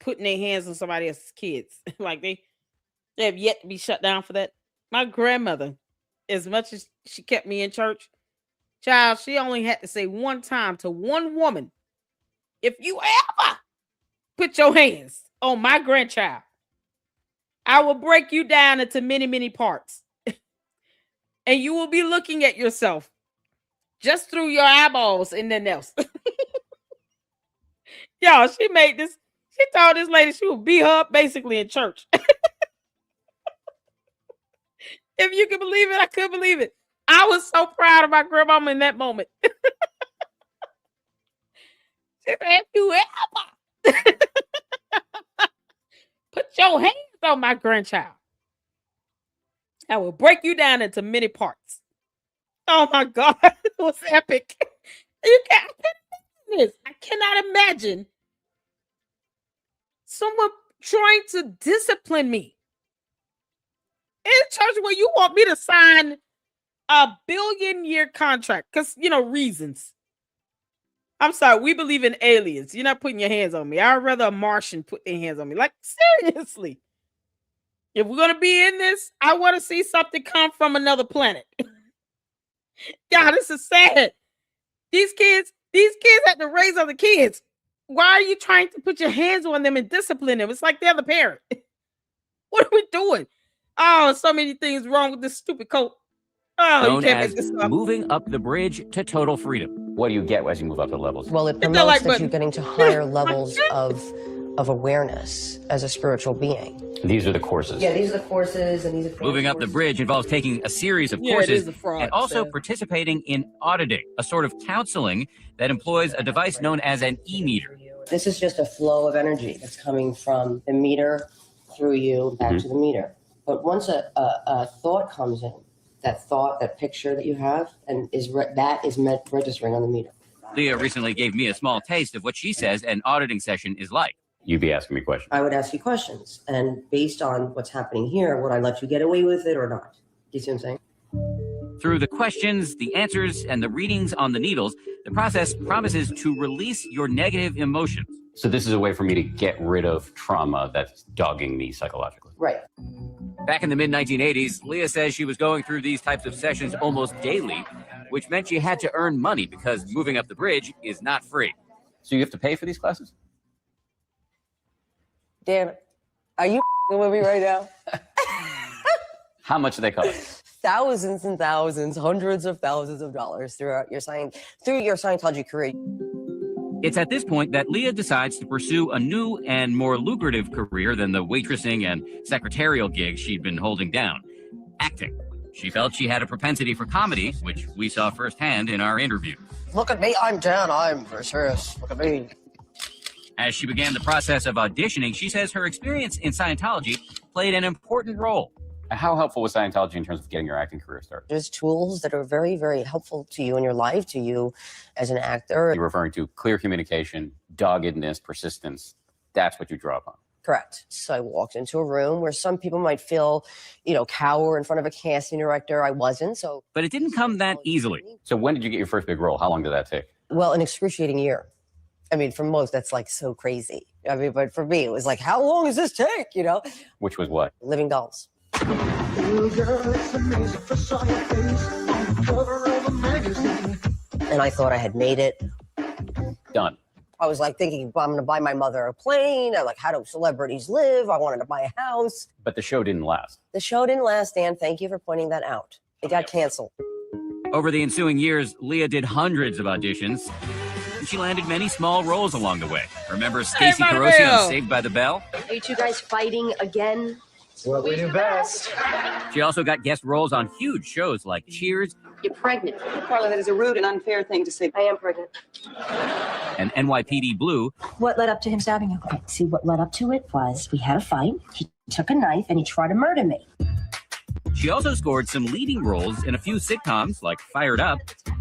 putting their hands on somebody else's kids. Like they have yet to be shut down for that. My grandmother, as much as she kept me in church, child, she only had to say one time to one woman, if you ever put your hands on my grandchild, I will break you down into many, many parts. And you will be looking at yourself just through your eyeballs and nothing else. Y'all, she told this lady she would beat her up basically in church. If you can believe it, I couldn't believe it. I was so proud of my grandmama in that moment. She said, if you ever put your hands on my grandchild, I will break you down into many parts. Oh my God, it was epic. I cannot imagine someone trying to discipline me in a church where you want me to sign a billion-year contract because, reasons. I'm sorry, we believe in aliens. You're not putting your hands on me. I'd rather a Martian put their hands on me. Like, seriously. If we're going to be in this, I want to see something come from another planet. God, this is sad. These kids had to raise other kids. Why are you trying to put your hands on them and discipline them? It's like they're the parent. What are we doing? Oh, so many things wrong with this stupid cult. Oh, Known you can't as make this up. moving up the bridge to total freedom. What do you get as you move up the levels? Well, it promotes that you're getting to higher levels of awareness as a spiritual being. These are the courses. Yeah, these are the courses, and these are Moving up the bridge involves taking a series of Yeah, it courses is a fraud, and also so. participating in auditing, a sort of counseling that employs a device known as an e-meter. This is just a flow of energy that's coming from the meter through you back to the meter. But once a thought comes in, that picture that you have, and that is registering on the meter. Leah recently gave me a small taste of what she says an auditing session is like. You'd be asking me questions. I would ask you questions, and based on what's happening here, would I let you get away with it or not? Do you see what I'm saying? Through the questions, the answers, and the readings on the needles, the process promises to release your negative emotions. So this is a way for me to get rid of trauma that's dogging me psychologically. Right. Back in the mid-1980s, Leah says she was going through these types of sessions almost daily, which meant she had to earn money because moving up the bridge is not free. So you have to pay for these classes? Dan, are you with me right now? How much do they cost? Thousands and thousands, hundreds of thousands of dollars throughout your Scientology career. It's at this point that Leah decides to pursue a new and more lucrative career than the waitressing and secretarial gigs she'd been holding down, acting. She felt she had a propensity for comedy, which we saw firsthand in our interview. Look at me, I'm Dan, I'm serious. Look at me. As she began the process of auditioning, she says her experience in Scientology played an important role. How helpful was Scientology in terms of getting your acting career started? There's tools that are very, very helpful to you in your life, to you as an actor. You're referring to clear communication, doggedness, persistence. That's what you draw upon. Correct. So I walked into a room where some people might feel, cower in front of a casting director. I wasn't. But it didn't come that easily. So when did you get your first big role? How long did that take? Well, an excruciating year. I mean, for most, that's like so crazy. I mean, but for me, it was like, how long does this take? Which was what? Living Dolls. And I thought I had made it. Done. I was like thinking, well, I'm going to buy my mother a plane. Like, how do celebrities live? I wanted to buy a house. But the show didn't last. The show didn't last, Dan. Thank you for pointing that out. It got canceled. Over the ensuing years, Leah did hundreds of auditions. And she landed many small roles along the way. Remember Stacey Carosi on Saved by the Bell? Are you two guys fighting again? What we do best. She also got guest roles on huge shows like Cheers. You're pregnant. Carla, that is a rude and unfair thing to say. I am pregnant. And NYPD Blue. What led up to him stabbing you? Okay, see, what led up to it was we had a fight. He took a knife and he tried to murder me. She also scored some leading roles in a few sitcoms like Fired Up,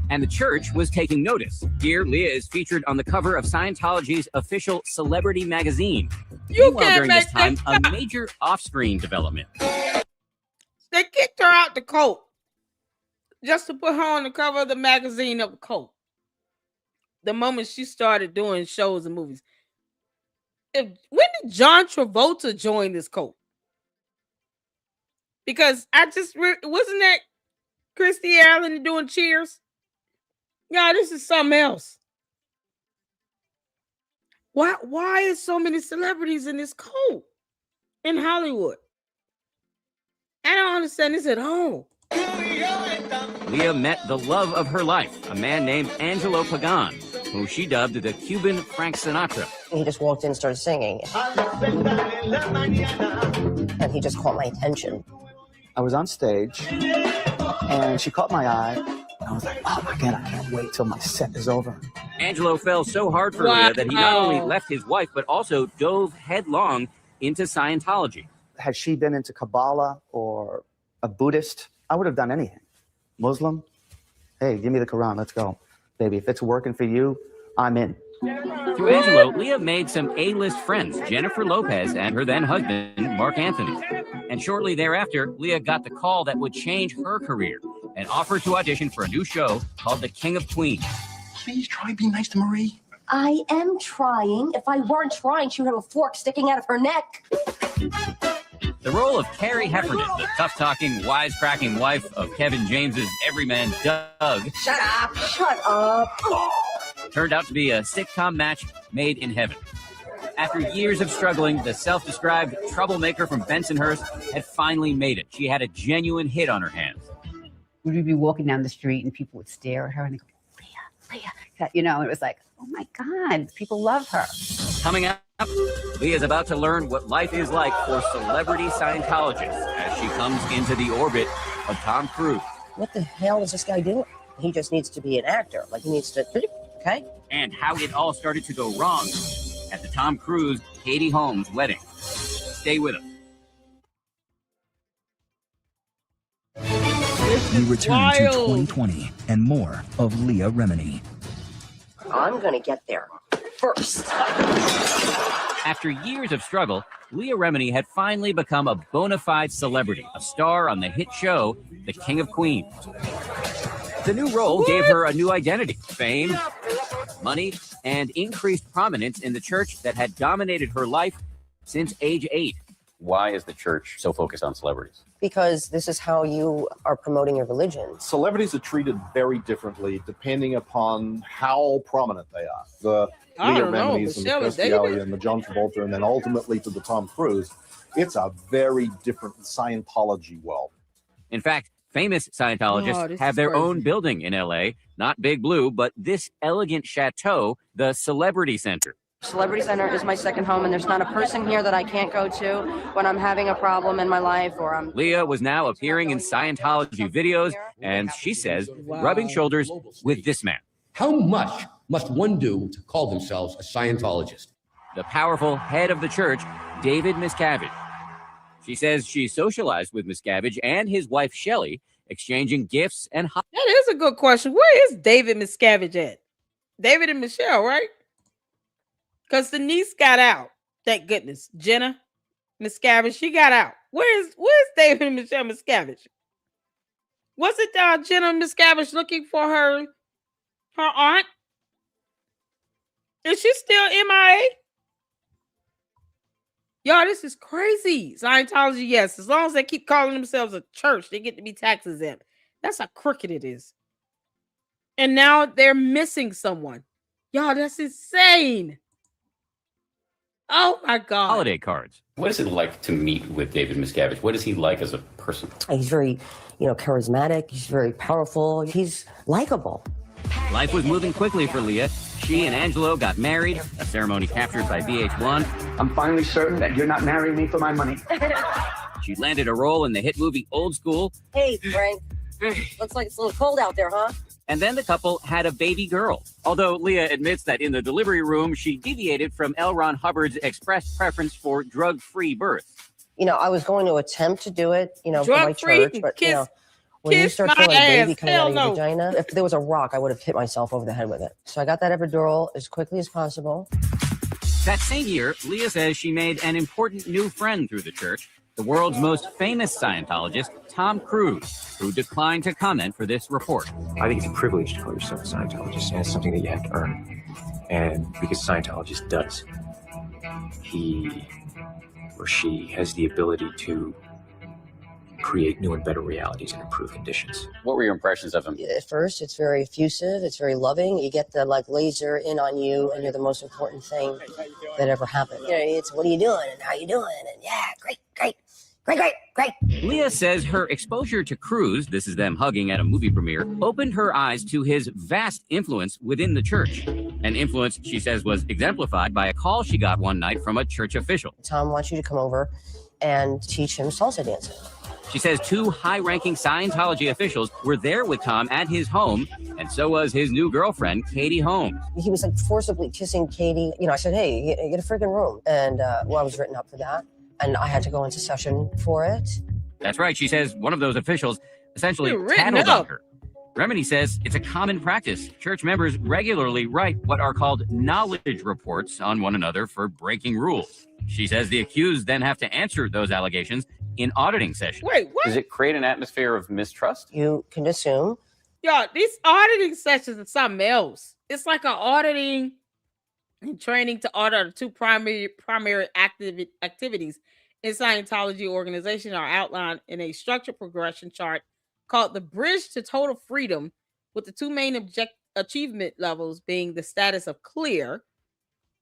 and the church was taking notice. Here, Leah is featured on the cover of Scientology's official celebrity magazine. Meanwhile, during this time, a major off-screen development. They kicked her out the cult just to put her on the cover of the magazine of a cult. The moment she started doing shows and movies. When did John Travolta join this cult? Because wasn't that Christy Allen doing Cheers? Yeah, this is something else. Why is so many celebrities in this cult in Hollywood? I don't understand this at all. Leah met the love of her life, a man named Angelo Pagan, who she dubbed the Cuban Frank Sinatra. He just walked in and started singing. And he just caught my attention. I was on stage, and she caught my eye. I was like, oh my God, I can't wait till my set is over. Angelo fell so hard for Leah that he not only left his wife, but also dove headlong into Scientology. Had she been into Kabbalah or a Buddhist, I would have done anything. Muslim, hey, give me the Quran, let's go. Baby, if it's working for you, I'm in. Through Angelo, Leah made some A-list friends, Jennifer Lopez and her then husband, Mark Anthony. And shortly thereafter, Leah got the call that would change her career and offered to audition for a new show called The King of Queens. Please try to be nice to Marie. I am trying. If I weren't trying, she would have a fork sticking out of her neck. The role of Carrie Heffernan, the tough-talking, wisecracking wife of Kevin James's everyman Doug. Shut up! Shut up! Turned out to be a sitcom match made in heaven. After years of struggling, the self-described troublemaker from Bensonhurst had finally made it. She had a genuine hit on her hands. We'd be walking down the street and people would stare at her and they go, Leah. It was like, oh my God, people love her. Coming up, Leah's about to learn what life is like for celebrity Scientologists as she comes into the orbit of Tom Cruise. What the hell is this guy doing? He just needs to be an actor. Like, he needs to, okay? And how it all started to go wrong at the Tom Cruise, Katie Holmes wedding. Stay with us. We return to 2020 and more of Leah Remini. I'm going to get there first. After years of struggle, Leah Remini had finally become a bona fide celebrity, a star on the hit show, The King of Queens. The new role gave her a new identity, fame, money, and increased prominence in the church that had dominated her life since age 8. Why is the church so focused on celebrities? Because this is how you are promoting your religion. Celebrities are treated very differently depending upon how prominent they are. The Leah Reminis and the Kirstie Alley and the John Travolta, and then ultimately to the Tom Cruise. It's a very different Scientology world. In fact, famous Scientologists have their own building in LA, not Big Blue, but this elegant chateau, the Celebrity Center. Celebrity Center is my second home, and there's not a person here that I can't go to when I'm having a problem in my life or I'm... Leah was now appearing in Scientology videos, and she says, rubbing shoulders with this man. How much must one do to call themselves a Scientologist? The powerful head of the church, David Miscavige. She says she socialized with Miscavige and his wife, Shelley, exchanging gifts and... That is a good question. Where is David Miscavige at? David and Michelle, right? Because the niece got out. Thank goodness. Jenna Miscavige, she got out. Where's David and Michelle Miscavige? Was it Jenna Miscavige looking for her aunt? Is she still MIA? Y'all, this is crazy. Scientology, yes. As long as they keep calling themselves a church, they get to be tax exempt. That's how crooked it is. And now they're missing someone. Y'all, that's insane. Oh my God. Holiday cards. What is it like to meet with David Miscavige? What is he like as a person? He's very, charismatic. He's very powerful. He's likable. Life was moving quickly for Leah. She and Angelo got married, a ceremony captured by VH1. I'm finally certain that you're not marrying me for my money. She landed a role in the hit movie Old School. Hey, Frank. Looks like it's a little cold out there, huh? And then the couple had a baby girl. Although Leah admits that in the delivery room, she deviated from L. Ron Hubbard's expressed preference for drug-free birth. I was going to attempt to do it, for my church, but, when you start feeling a baby coming out of your vagina, if there was a rock, I would have hit myself over the head with it. So I got that epidural as quickly as possible. That same year, Leah says she made an important new friend through the church, the world's most famous Scientologist, Tom Cruise, who declined to comment for this report. I think it's a privilege to call yourself a Scientologist, and it's something that you have to earn. And because a Scientologist does, he or she has the ability to create new and better realities and improve conditions. What were your impressions of him? At first, it's very effusive. It's very loving. You get the laser in on you, and you're the most important thing that ever happened. It's what are you doing and how you doing? And yeah, great. Leah says her exposure to Cruise, this is them hugging at a movie premiere, opened her eyes to his vast influence within the church. An influence she says was exemplified by a call she got one night from a church official. Tom wants you to come over and teach him salsa dancing. She says 2 high-ranking Scientology officials were there with Tom at his home, and so was his new girlfriend, Katie Holmes. He was forcibly kissing Katie. I said, hey, get a freaking room. And I was written up for that. And I had to go into session for it. That's right. She says one of those officials essentially tattled on her. Remini says it's a common practice. Church members regularly write what are called knowledge reports on one another for breaking rules. She says the accused then have to answer those allegations in auditing sessions. Wait, what? Does it create an atmosphere of mistrust? You can assume. Y'all, these auditing sessions are something else. It's like an auditing and training to audit. The 2 primary activities in Scientology organization are outlined in a structured progression chart called the Bridge to Total Freedom, with the 2 main achievement levels being the status of clear,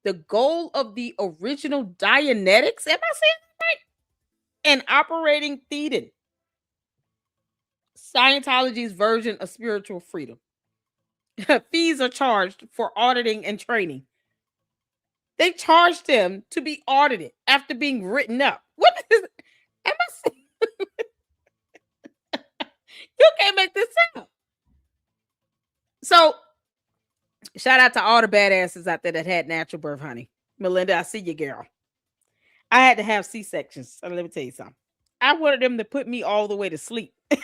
the goal of the original Dianetics, am I saying that right? And operating Thetan, Scientology's version of spiritual freedom. Fees are charged for auditing and training. They charged him to be audited after being written up. What is it? Am I saying? You can't make this up. So, shout out to all the badasses out there that had natural birth, honey. Melinda, I see you, girl. I had to have C-sections. So let me tell you something. I wanted them to put me all the way to sleep. They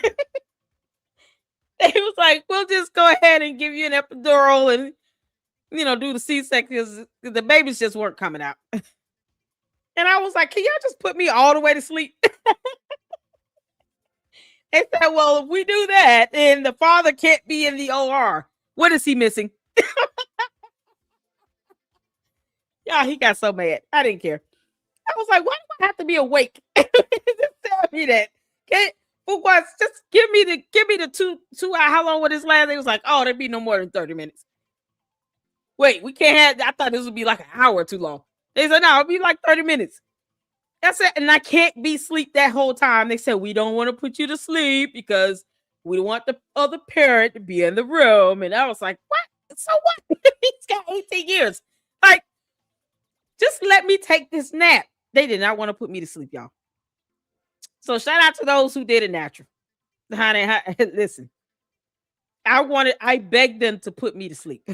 was like, we'll just go ahead and give you an epidural and, do the C-sections. The babies just weren't coming out. And I was like, can y'all just put me all the way to sleep? They said, well, if we do that, then the father can't be in the OR. What is he missing? Yeah, he got so mad. I didn't care. I was like, why do I have to be awake? Just tell me that. Just give me the two hour. How long would this last? They was like, oh, there'd be no more than 30 minutes. Wait, we can't have. I thought this would be like an hour too long. They said, no, it'd be like 30 minutes. That's it. And I can't be asleep that whole time. They said, we don't want to put you to sleep because we want the other parent to be in the room. And I was like, what? So what? He's got 18 years. Like, just let me take this nap. They did not want to put me to sleep, y'all. So shout out to those who did it natural. Honey, listen. I begged them to put me to sleep.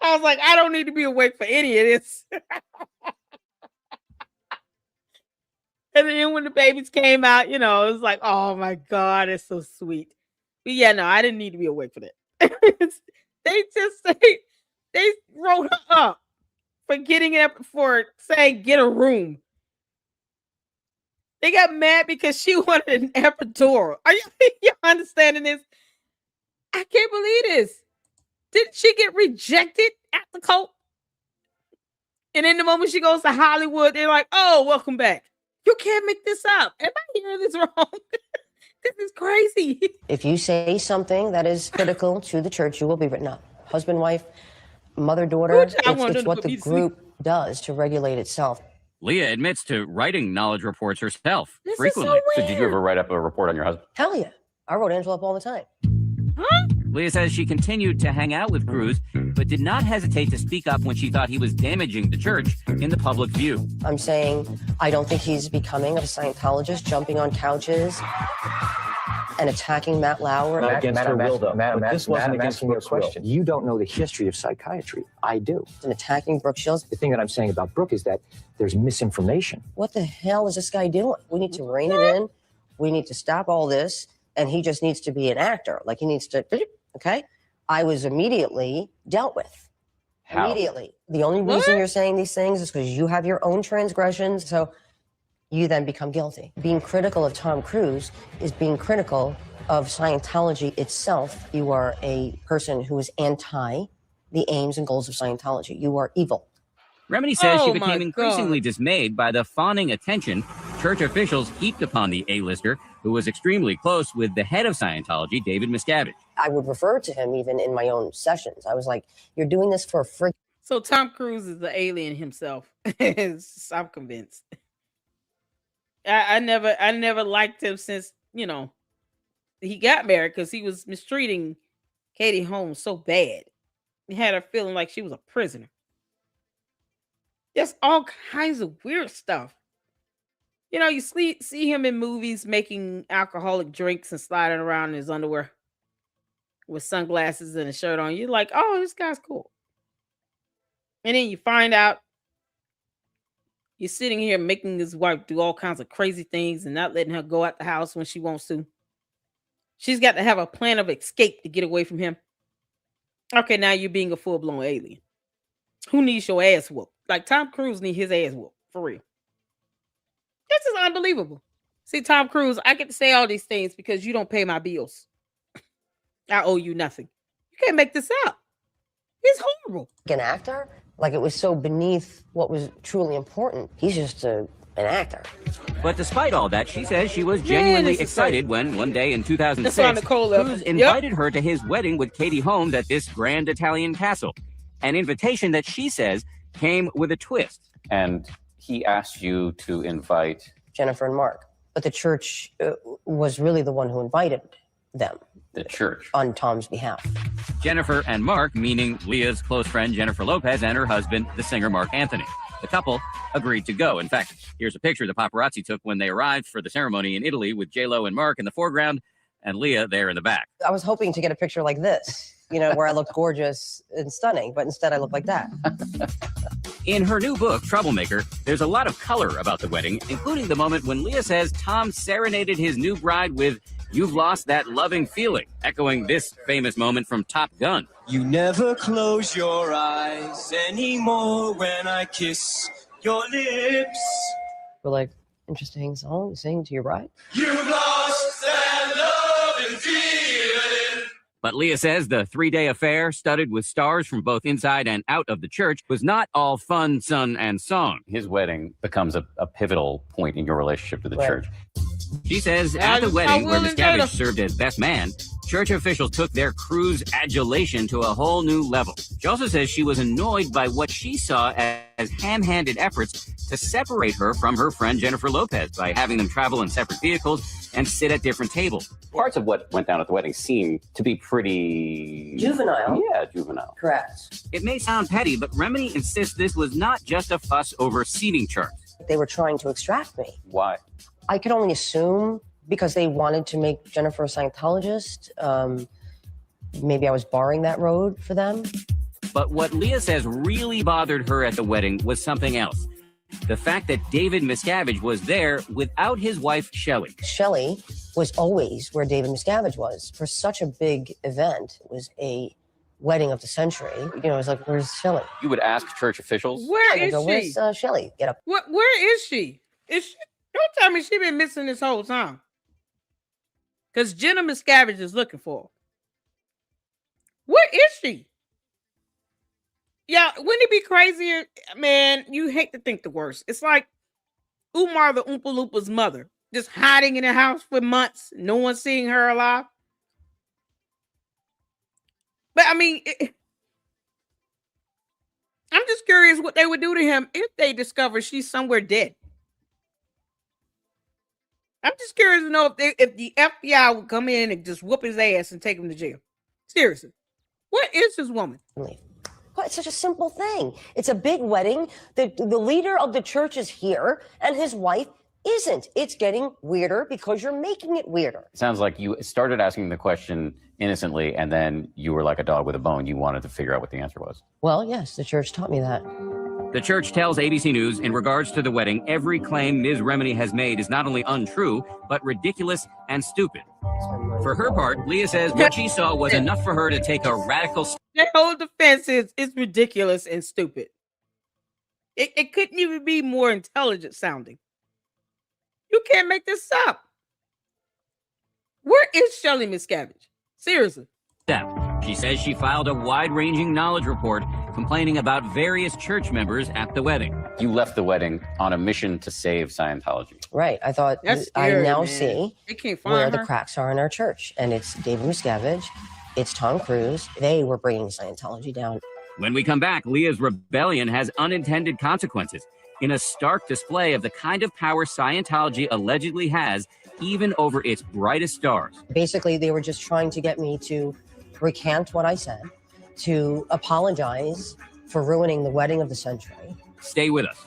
I was like, I don't need to be awake for any of this. And then when the babies came out, it was like, oh my God, it's so sweet. But yeah, no, I didn't need to be awake for that. They wrote her up for for saying get a room. They got mad because she wanted an epidural. Are you understanding this? I can't believe this. Didn't she get rejected at the cult? And in the moment she goes to Hollywood, they're like, oh, welcome back. You can't make this up. Am I hearing this wrong? This is crazy. If you say something that is critical to the church, you will be written up. Husband, wife, mother, daughter. It's what the group does to regulate itself. Leah admits to writing knowledge reports herself This is frequently. so Did you ever write up a report on your husband? Hell yeah. I wrote Angela up all the time. Leah says she continued to hang out with Cruz, but did not hesitate to speak up when she thought he was damaging the church in the public view. I'm saying I don't think he's becoming a Scientologist, jumping on couches and attacking Matt Lauer. Not against her will, though. But this wasn't against your Brooke's question. You don't know the history of psychiatry. I do. And attacking Brooke Shields. The thing that I'm saying about Brooke is that there's misinformation. What the hell is this guy doing? We need to rein it in. We need to stop all this. And he just needs to be an actor. Like he needs to, okay? I was immediately dealt with. How? Immediately. The only reason you're saying these things is because you have your own transgressions. So you then become guilty. Being critical of Tom Cruise is being critical of Scientology itself. You are a person who is anti the aims and goals of Scientology. You are evil. Remini says she became increasingly dismayed by the fawning attention church officials heaped upon the A-lister, who was extremely close with the head of Scientology, David Miscavige. I would refer to him even in my own sessions. I was like, you're doing this for a freak. So Tom Cruise is the alien himself. I'm convinced. I never liked him since, he got married because he was mistreating Katie Holmes so bad. He had her feeling like she was a prisoner. Just all kinds of weird stuff. You see him in movies making alcoholic drinks and sliding around in his underwear with sunglasses and a shirt on. You're like, oh, this guy's cool. And then you find out you're sitting here making his wife do all kinds of crazy things and not letting her go out the house when she wants to. She's got to have a plan of escape to get away from him. Okay, now you're being a full-blown alien. Who needs your ass whooped? Like Tom Cruise needs his ass whooped, for real. This is unbelievable. See, Tom Cruise, I get to say all these things because you don't pay my bills. I owe you nothing. You can't make this up. It's horrible. An actor? Like it was so beneath what was truly important. He's just an actor. But despite all that, she says she was genuinely excited when one day in 2006, Cruz invited her to his wedding with Katie Holmes at this grand Italian castle. An invitation that she says came with a twist. And he asked you to invite Jennifer and Mark. But the church was really the one who invited them. The church. On Tom's behalf. Jennifer and Mark, meaning Leah's close friend Jennifer Lopez and her husband, the singer Mark Anthony. The couple agreed to go. In fact, here's a picture the paparazzi took when they arrived for the ceremony in Italy with J-Lo and Mark in the foreground and Leah there in the back. I was hoping to get a picture like this, where I looked gorgeous and stunning, but instead I look like that. In her new book, Troublemaker, there's a lot of color about the wedding, including the moment when Leah says Tom serenaded his new bride with "You've lost that loving feeling," echoing this famous moment from Top Gun. You never close your eyes anymore when I kiss your lips. We're like, interesting song, sing to your bride. You've lost that loving feeling. But Leah says the 3-day affair, studded with stars from both inside and out of the church, was not all fun, sun, and song. His wedding becomes a pivotal point in your relationship to the church. She says at the wedding, where Miscavige served as best man, church officials took their Cruise adulation to a whole new level. She also says she was annoyed by what she saw as ham-handed efforts to separate her from her friend Jennifer Lopez by having them travel in separate vehicles and sit at different tables. Parts of what went down at the wedding seem to be pretty... Juvenile. Yeah, juvenile. Correct. It may sound petty, but Remini insists this was not just a fuss over seating charts. They were trying to extract me. Why? I could only assume because they wanted to make Jennifer a Scientologist. Maybe I was barring that road for them. But what Leah says really bothered her at the wedding was something else. The fact that David Miscavige was there without his wife, Shelley. Shelley was always where David Miscavige was for such a big event. It was a wedding of the century. You know, it was like, where's Shelley? You would ask church officials. Where is she? Where's Shelley? Get up. Where is she? Don't tell me she been missing this whole time. Because Jenna Miscavige is looking for her. Where is she? Yeah, wouldn't it be crazier? Man, you hate to think the worst. It's like Umar the Oompa Loompa's mother, just hiding in the house for months, no one seeing her alive. But I mean, I'm just curious what they would do to him if they discover she's somewhere dead. I'm just curious to know if the FBI would come in and just whoop his ass and take him to jail. Seriously. What is this woman? Well, it's such a simple thing. It's a big wedding. The leader of the church is here and his wife isn't. It's getting weirder because you're making it weirder. It sounds like you started asking the question innocently, and then you were like a dog with a bone. You wanted to figure out what the answer was. Well, yes, the church taught me that. The church tells ABC News in regards to the wedding, every claim Ms. Remini has made is not only untrue, but ridiculous and stupid. For her part, Leah says what she saw was enough for her to take a radical step. Their whole defense is it's ridiculous and stupid. It couldn't even be more intelligent sounding. You can't make this up. Where is Shelley Miscavige? Seriously. She says she filed a wide-ranging knowledge report complaining about various church members at the wedding. You left the wedding on a mission to save Scientology. Right. I thought, That's I scary, now man. see They can't find where her. the cracks are in our church. And it's David Miscavige, it's Tom Cruise. They were bringing Scientology down. When we come back, Leah's rebellion has unintended consequences in a stark display of the kind of power Scientology allegedly has, even over its brightest stars. Basically, they were just trying to get me to recant what I said, to apologize for ruining the wedding of the century. Stay with us.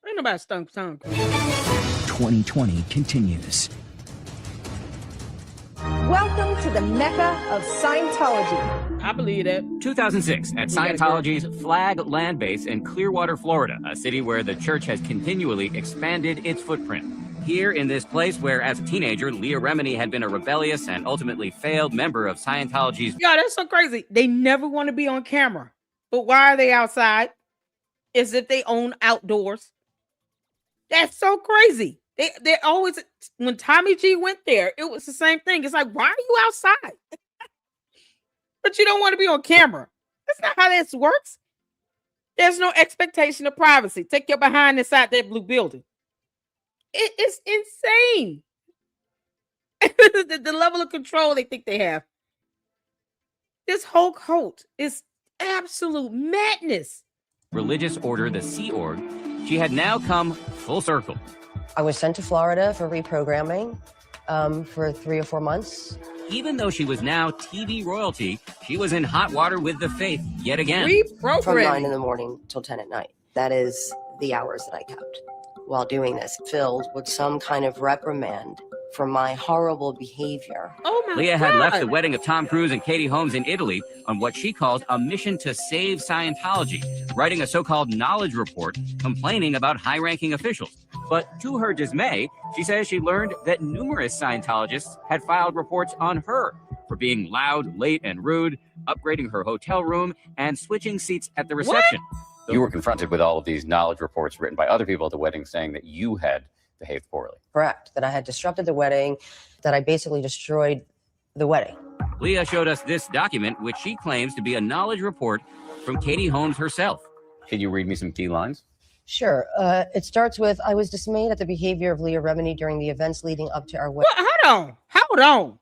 Ain't nobody stunk Tom Cruise. 2020 continues. Welcome to the Mecca of Scientology. I believe that. 2006, at Scientology's Flag Land Base in Clearwater, Florida, a city where the church has continually expanded its footprint. Here in this place where, as a teenager, Leah Remini had been a rebellious and ultimately failed member of Scientology's... Yeah, that's so crazy. They never want to be on camera. But why are they outside? As if they own outdoors. That's so crazy. They always, when Tommy G went there, it was the same thing. It's like, why are you outside? But you don't want to be on camera. That's not how this works. There's no expectation of privacy. Take your behind inside that blue building. It is insane. the level of control they think they have. This whole cult is absolute madness. religious order, the Sea Org, she had now come full circle. I was sent to Florida for reprogramming for 3 or 4 months. Even though she was now TV royalty, she was in hot water with the faith yet again. From 9 in the morning till 10 at night. That is the hours that I kept while doing this, filled with some kind of reprimand for my horrible behavior. Oh my Leah had left the wedding of Tom Cruise and Katie Holmes in Italy on what she calls a mission to save Scientology, writing a so-called knowledge report complaining about high-ranking officials. But to her dismay, she says she learned that numerous Scientologists had filed reports on her for being loud, late, and rude, upgrading her hotel room, and switching seats at the reception. You were confronted with all of these knowledge reports written by other people at the wedding saying that you had behaved poorly. Correct. That I had disrupted the wedding, that I basically destroyed the wedding. Leah showed us this document, which she claims to be a knowledge report from Katie Holmes herself. Can you read me some key lines? Sure. It starts with, I was dismayed at the behavior of Leah Remini during the events leading up to our wedding. Hold on.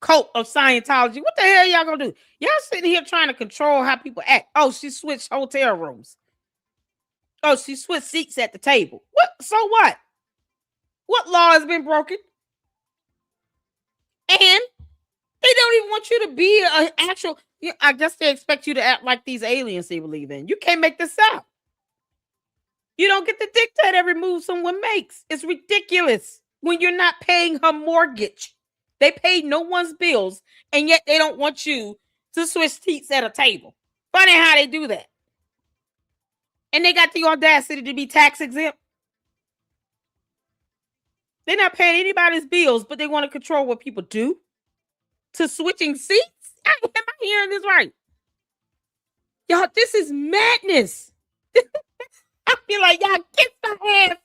Cult of Scientology. What the hell y'all gonna do? Y'all sitting here trying to control how people act. Oh, she switched hotel rooms. Oh, she switched seats at the table. What? So what? What law has been broken? And they don't even want you to be an actual. I guess they expect you to act like these aliens they believe in. You can't make this up. You don't get to dictate every move someone makes. It's ridiculous when you're not paying her mortgage. They pay no one's bills, and yet they don't want you to switch seats at a table. Funny how they do that. And they got the audacity to be tax exempt. They're not paying anybody's bills, but they want to control what people do to switching seats. Am I hearing this right? Y'all, this is madness. I feel like y'all kiss my ass.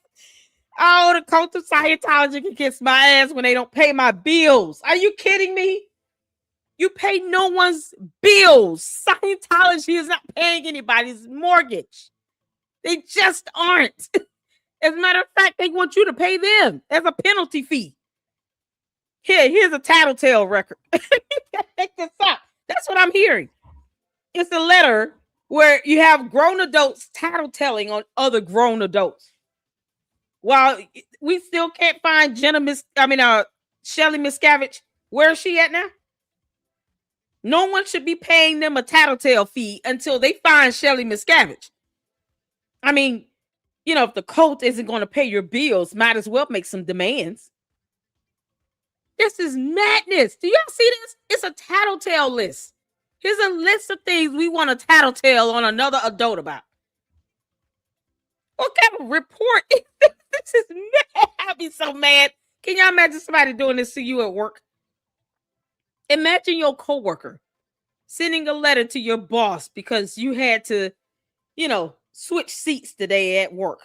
Oh, the cult of Scientology can kiss my ass when they don't pay my bills. Are you kidding me? You pay no one's bills. Scientology is not paying anybody's mortgage. They just aren't. As a matter of fact, they want you to pay them as a penalty fee. Here's a tattletale record. Check this out. That's what I'm hearing. It's a letter where you have grown adults tattletelling on other grown adults. While we still can't find Shelly Miscavige. Where is she at now? No one should be paying them a tattletale fee until they find Shelly Miscavige. I mean, if the cult isn't going to pay your bills, might as well make some demands. This is madness. Do y'all see this? It's a tattletale list. Here's a list of things we want to tattletale on another adult about. What kind of report is this? This is mad. I'll be so mad. Can y'all imagine somebody doing this to you at work? Imagine your coworker sending a letter to your boss because you had to, switch seats today at work.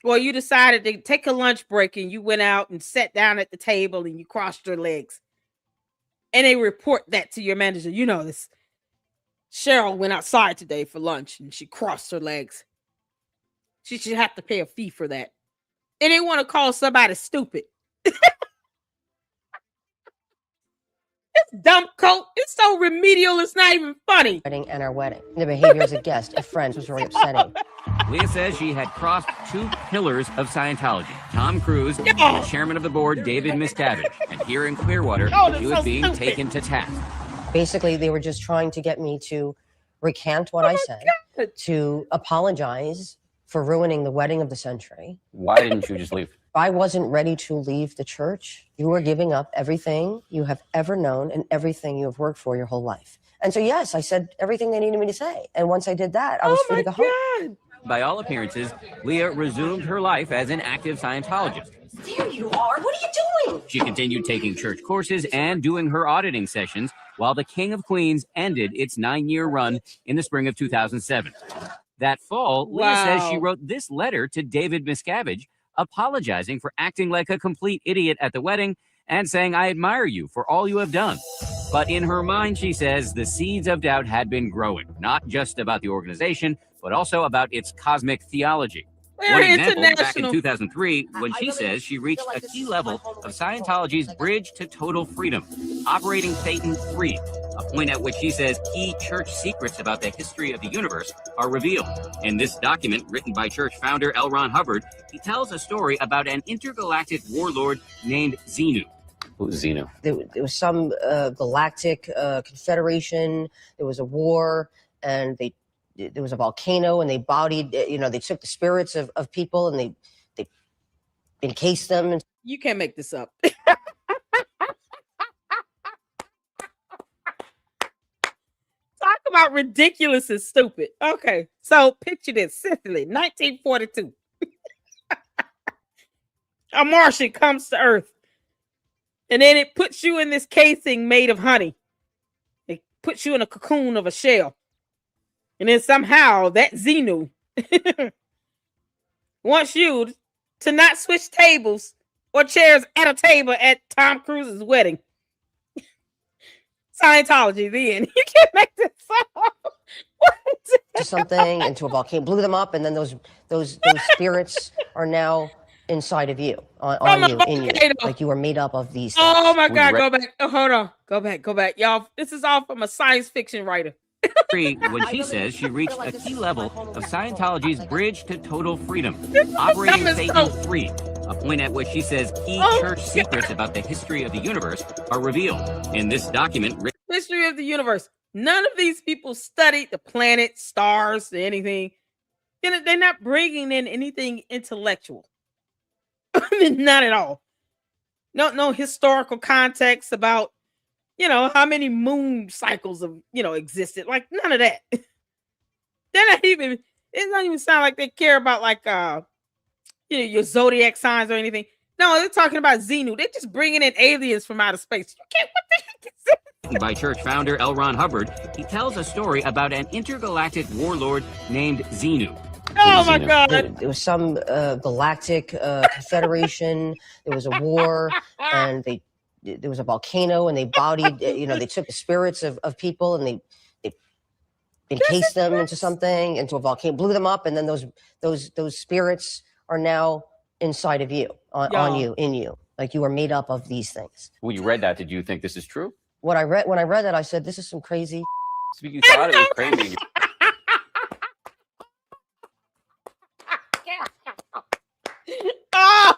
Or you decided to take a lunch break and you went out and sat down at the table and you crossed your legs. And they report that to your manager. This Cheryl went outside today for lunch and she crossed her legs. She should have to pay a fee for that. And they want to call somebody stupid. This dumb cult, it's so remedial, it's not even funny. And our wedding. The behavior as a guest, of friends, was very upsetting. Leah says she had crossed two pillars of Scientology. Tom Cruise, and the chairman of the board, David Miscavige. And here in Clearwater, she was being taken to task. Basically, they were just trying to get me to recant what I said, to apologize for ruining the wedding of the century. Why didn't you just leave? I wasn't ready to leave the church. You were giving up everything you have ever known and everything you have worked for your whole life. And so, yes, I said everything they needed me to say. And once I did that, I was free to go home. By all appearances, Leah resumed her life as an active Scientologist. There you are. What are you doing? She continued taking church courses and doing her auditing sessions while the King of Queens ended its 9-year run in the spring of 2007. That fall, Leah says she wrote this letter to David Miscavige, apologizing for acting like a complete idiot at the wedding and saying, "I admire you for all you have done." But in her mind, she says the seeds of doubt had been growing, not just about the organization, but also about its cosmic theology. One example, back in 2003, when she says she reached a key level of Scientology's bridge to total freedom, operating Satan free, a point at which she says key church secrets about the history of the universe are revealed. In this document, written by church founder L. Ron Hubbard, he tells a story about an intergalactic warlord named Xenu. Who's Xenu? There was some galactic confederation. There was a war, and there was a volcano, and they bodied, they took the spirits of people and they encased them. You can't make this up. Talk about ridiculous and stupid. Okay, so picture this. Sicily, 1942. A Martian comes to Earth. And then it puts you in this casing made of honey. It puts you in a cocoon of a shell. And then somehow that Xenu wants you to not switch tables or chairs at a table at Tom Cruise's wedding. Scientology, then. You can't make this up. To something, into a volcano, blew them up, and then those spirits are now inside of you, on you, in you. Like you are made up of these things. Oh my God, go back. Oh, hold on. Go back. Y'all, this is all from a science fiction writer. When she says she reached a key level of Scientology's bridge to total freedom, operating Satan free, a point at which she says key church secrets about the history of the universe are revealed. In this document, history of the universe. None of these people studied the planets, stars, anything. They're not bringing in anything intellectual. Not at all. No historical context about You know, how many moon cycles have, existed? Like, none of that. It doesn't even sound like they care about like your zodiac signs or anything. No, they're talking about Xenu. They're just bringing in aliens from outer space. You can't, what the heck is that? By church founder L. Ron Hubbard, he tells a story about an intergalactic warlord named Xenu. Oh my God! There was some galactic confederation. There was a war, and there was a volcano, and they bodied. They took the spirits of people, and they encased them into something, into a volcano, blew them up, and then those spirits are now inside of you, on you, in you. Like you are made up of these things. When you read that, did you think this is true? When I read that, I said, "This is some crazy." So you thought it was crazy.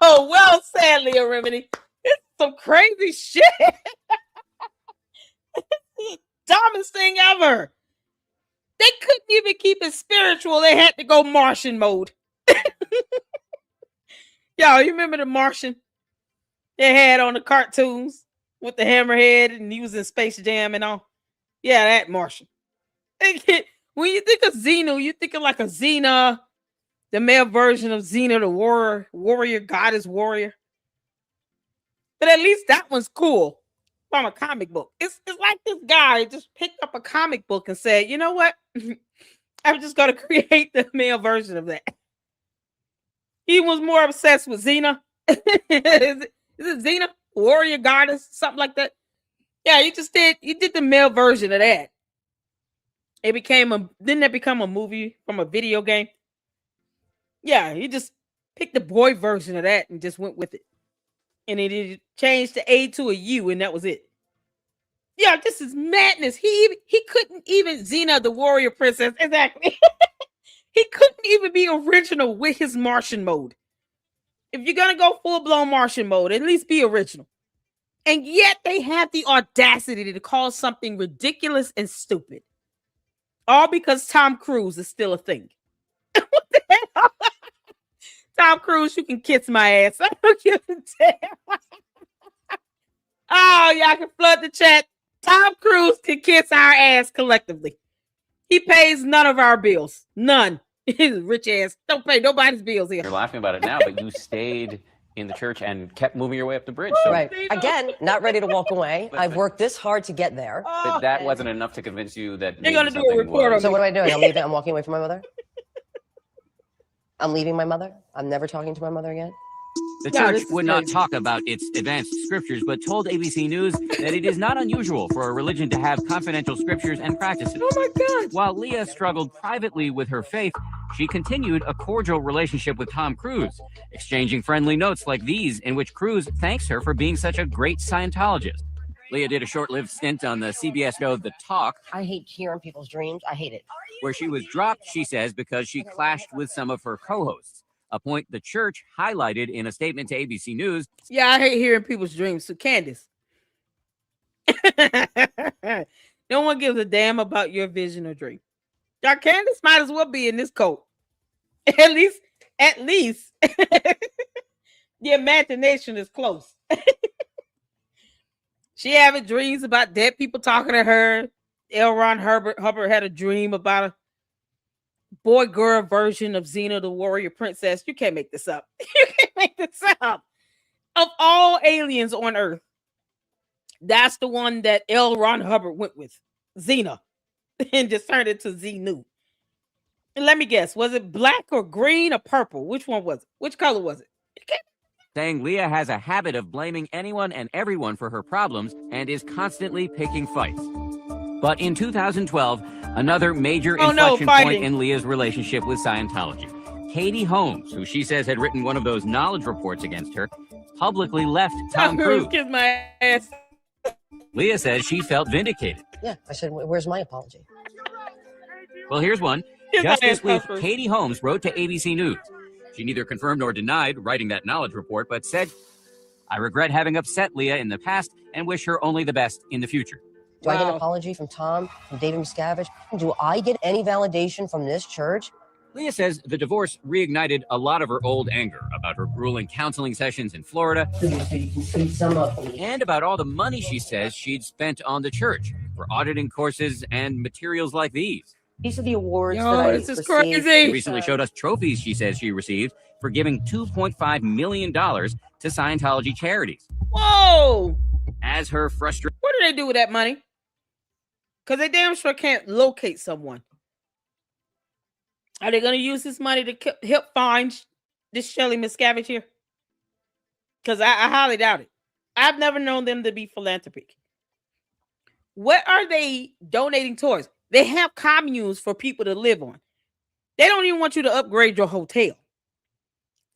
Oh, well said, Leah Remini. It's some crazy shit. Dumbest thing ever. They couldn't even keep it spiritual. They had to go Martian mode. Y'all, you remember the Martian they had on the cartoons with the hammerhead and he was in Space Jam and all? Yeah, that Martian. When you think of Xenu, you think of like a Xena, the male version of Xena, the warrior, goddess warrior. But at least that one's cool from a comic book. It's like this guy just picked up a comic book and said, you know what? I'm just going to create the male version of that. He was more obsessed with Xena. Is it Xena? Warrior goddess? Something like that? Yeah, you did the male version of that. Didn't that become a movie from a video game? Yeah, he just picked the boy version of that and just went with it. And it changed the A to a U, and that was it. Yeah, this is madness. He couldn't even Xena, the warrior princess. Exactly. He couldn't even be original with his Martian mode. If you're gonna go full-blown Martian mode, at least be original. And yet they have the audacity to call something ridiculous and stupid. All because Tom Cruise is still a thing. What the hell? Tom Cruise, you can kiss my ass. I don't give a damn. Oh, y'all can flood the chat. Tom Cruise can kiss our ass collectively. He pays none of our bills. None. His rich ass don't pay nobody's bills here. You're laughing about it now, but you stayed in the church and kept moving your way up the bridge. So. Right. Again, not ready to walk away. I've worked this hard to get there. But that wasn't enough to convince you that you're going to do a report on So what am I doing? I'm leaving. I'm walking away from my mother. I'm leaving my mother. I'm never talking to my mother again. The church would not talk about its advanced scriptures, but told ABC News that it is not unusual for a religion to have confidential scriptures and practices. Oh my God. While Leah struggled privately with her faith, she continued a cordial relationship with Tom Cruise, exchanging friendly notes like these in which Cruise thanks her for being such a great Scientologist. Leah did a short-lived stint on the CBS show The Talk. I hate hearing people's dreams. I hate it. Where she was dropped, she says, because she clashed with some of her co-hosts, a point the church highlighted in a statement to ABC News. Yeah, I hate hearing people's dreams. So, Candace, no one gives a damn about your vision or dream. Y'all, Candace might as well be in this coat. At least, the imagination is close. She having dreams about dead people talking to her. L. Ron Hubbard had a dream about a boy-girl version of Xena, the warrior princess. You can't make this up. You can't make this up. Of all aliens on Earth, that's the one that L. Ron Hubbard went with. Xena. And just turned it to Xenu. And let me guess, was it black or green or purple? Which one was it? Which color was it? Saying Leah has a habit of blaming anyone and everyone for her problems and is constantly picking fights. But in 2012, another major inflection point in Leah's relationship with Scientology. Katie Holmes, who she says had written one of those knowledge reports against her, publicly left Tom Cruise. Kiss my ass. Leah says she felt vindicated. Yeah, I said, where's my apology? Well, here's one. Just this week, Katie Holmes wrote to ABC News. She neither confirmed nor denied writing that knowledge report, but said, "I regret having upset Leah in the past and wish her only the best in the future." Do I get an apology from Tom, from David Miscavige? Do I get any validation from this church Leah says the divorce reignited a lot of her old anger about her grueling counseling sessions in Florida and about all the money she says she'd spent on the church for auditing courses and materials like these. These are the awards Yo, that I this is received. crazy. She recently showed us trophies she says she received for giving $2.5 million to Scientology charities. Whoa! As her frustration. What do they do with that money? Because they damn sure can't locate someone. Are they going to use this money to help find this Shelley Miscavige here? Because I highly doubt it. I've never known them to be philanthropic. What are they donating towards? They have communes for people to live on. They don't even want you to upgrade your hotel.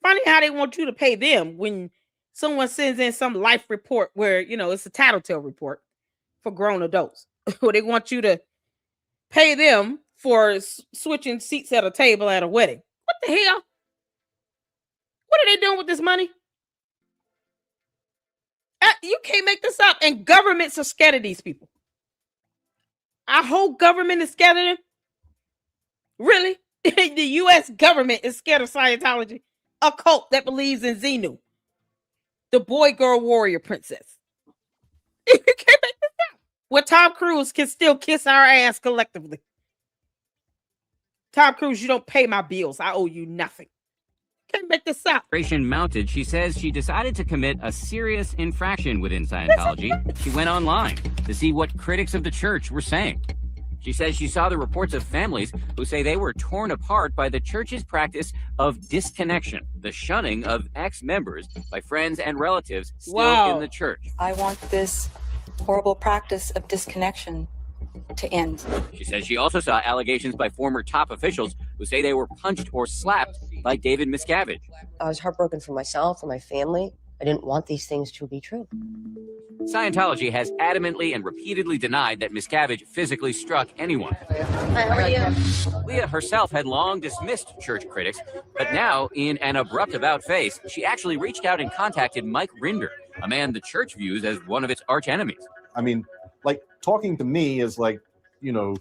Funny how they want you to pay them when someone sends in some life report where, you know, it's a tattletale report for grown adults. Or they want you to pay them for switching seats at a table at a wedding. What the hell? What are they doing with this money? You can't make this up. And governments are scared of these people. Our whole government is scared of them. Really? The U.S. government is scared of Scientology, a cult that believes in Xenu, the boy, girl, warrior princess. You can't make this up. Where Tom Cruise can still kiss our ass collectively. Tom Cruise, you don't pay my bills. I owe you nothing. Can't make this up. Mounted, she says she decided to commit a serious infraction within Scientology. She went online to see what critics of the church were saying. She says she saw the reports of families who say they were torn apart by the church's practice of disconnection, the shunning of ex-members by friends and relatives still in the church. I want this horrible practice of disconnection to end. She says she also saw allegations by former top officials who say they were punched or slapped by David Miscavige. I was heartbroken for myself, for my family. I didn't want these things to be true. Scientology has adamantly and repeatedly denied that Miscavige physically struck anyone. Hi, how are you? Leah herself had long dismissed church critics, but now, in an abrupt about-face, she actually reached out and contacted Mike Rinder, a man the church views as one of its arch-enemies. I mean, like, talking to me is like, you know,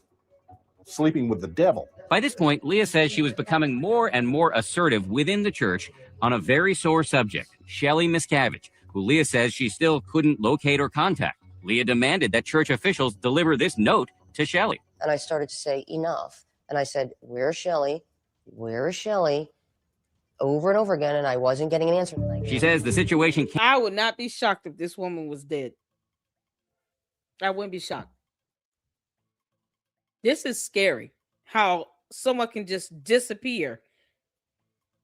sleeping with the devil. By this point, Leah says she was becoming more and more assertive within the church on a very sore subject, Shelley Miscavige, who Leah says she still couldn't locate or contact. Leah demanded that church officials deliver this note to Shelley. And I started to say, enough. And I said, where's Shelley? Where is Shelley? Over and over again, and I wasn't getting an answer. She says the situation can't... I would not be shocked if this woman was dead. I wouldn't be shocked. This is scary, how someone can just disappear.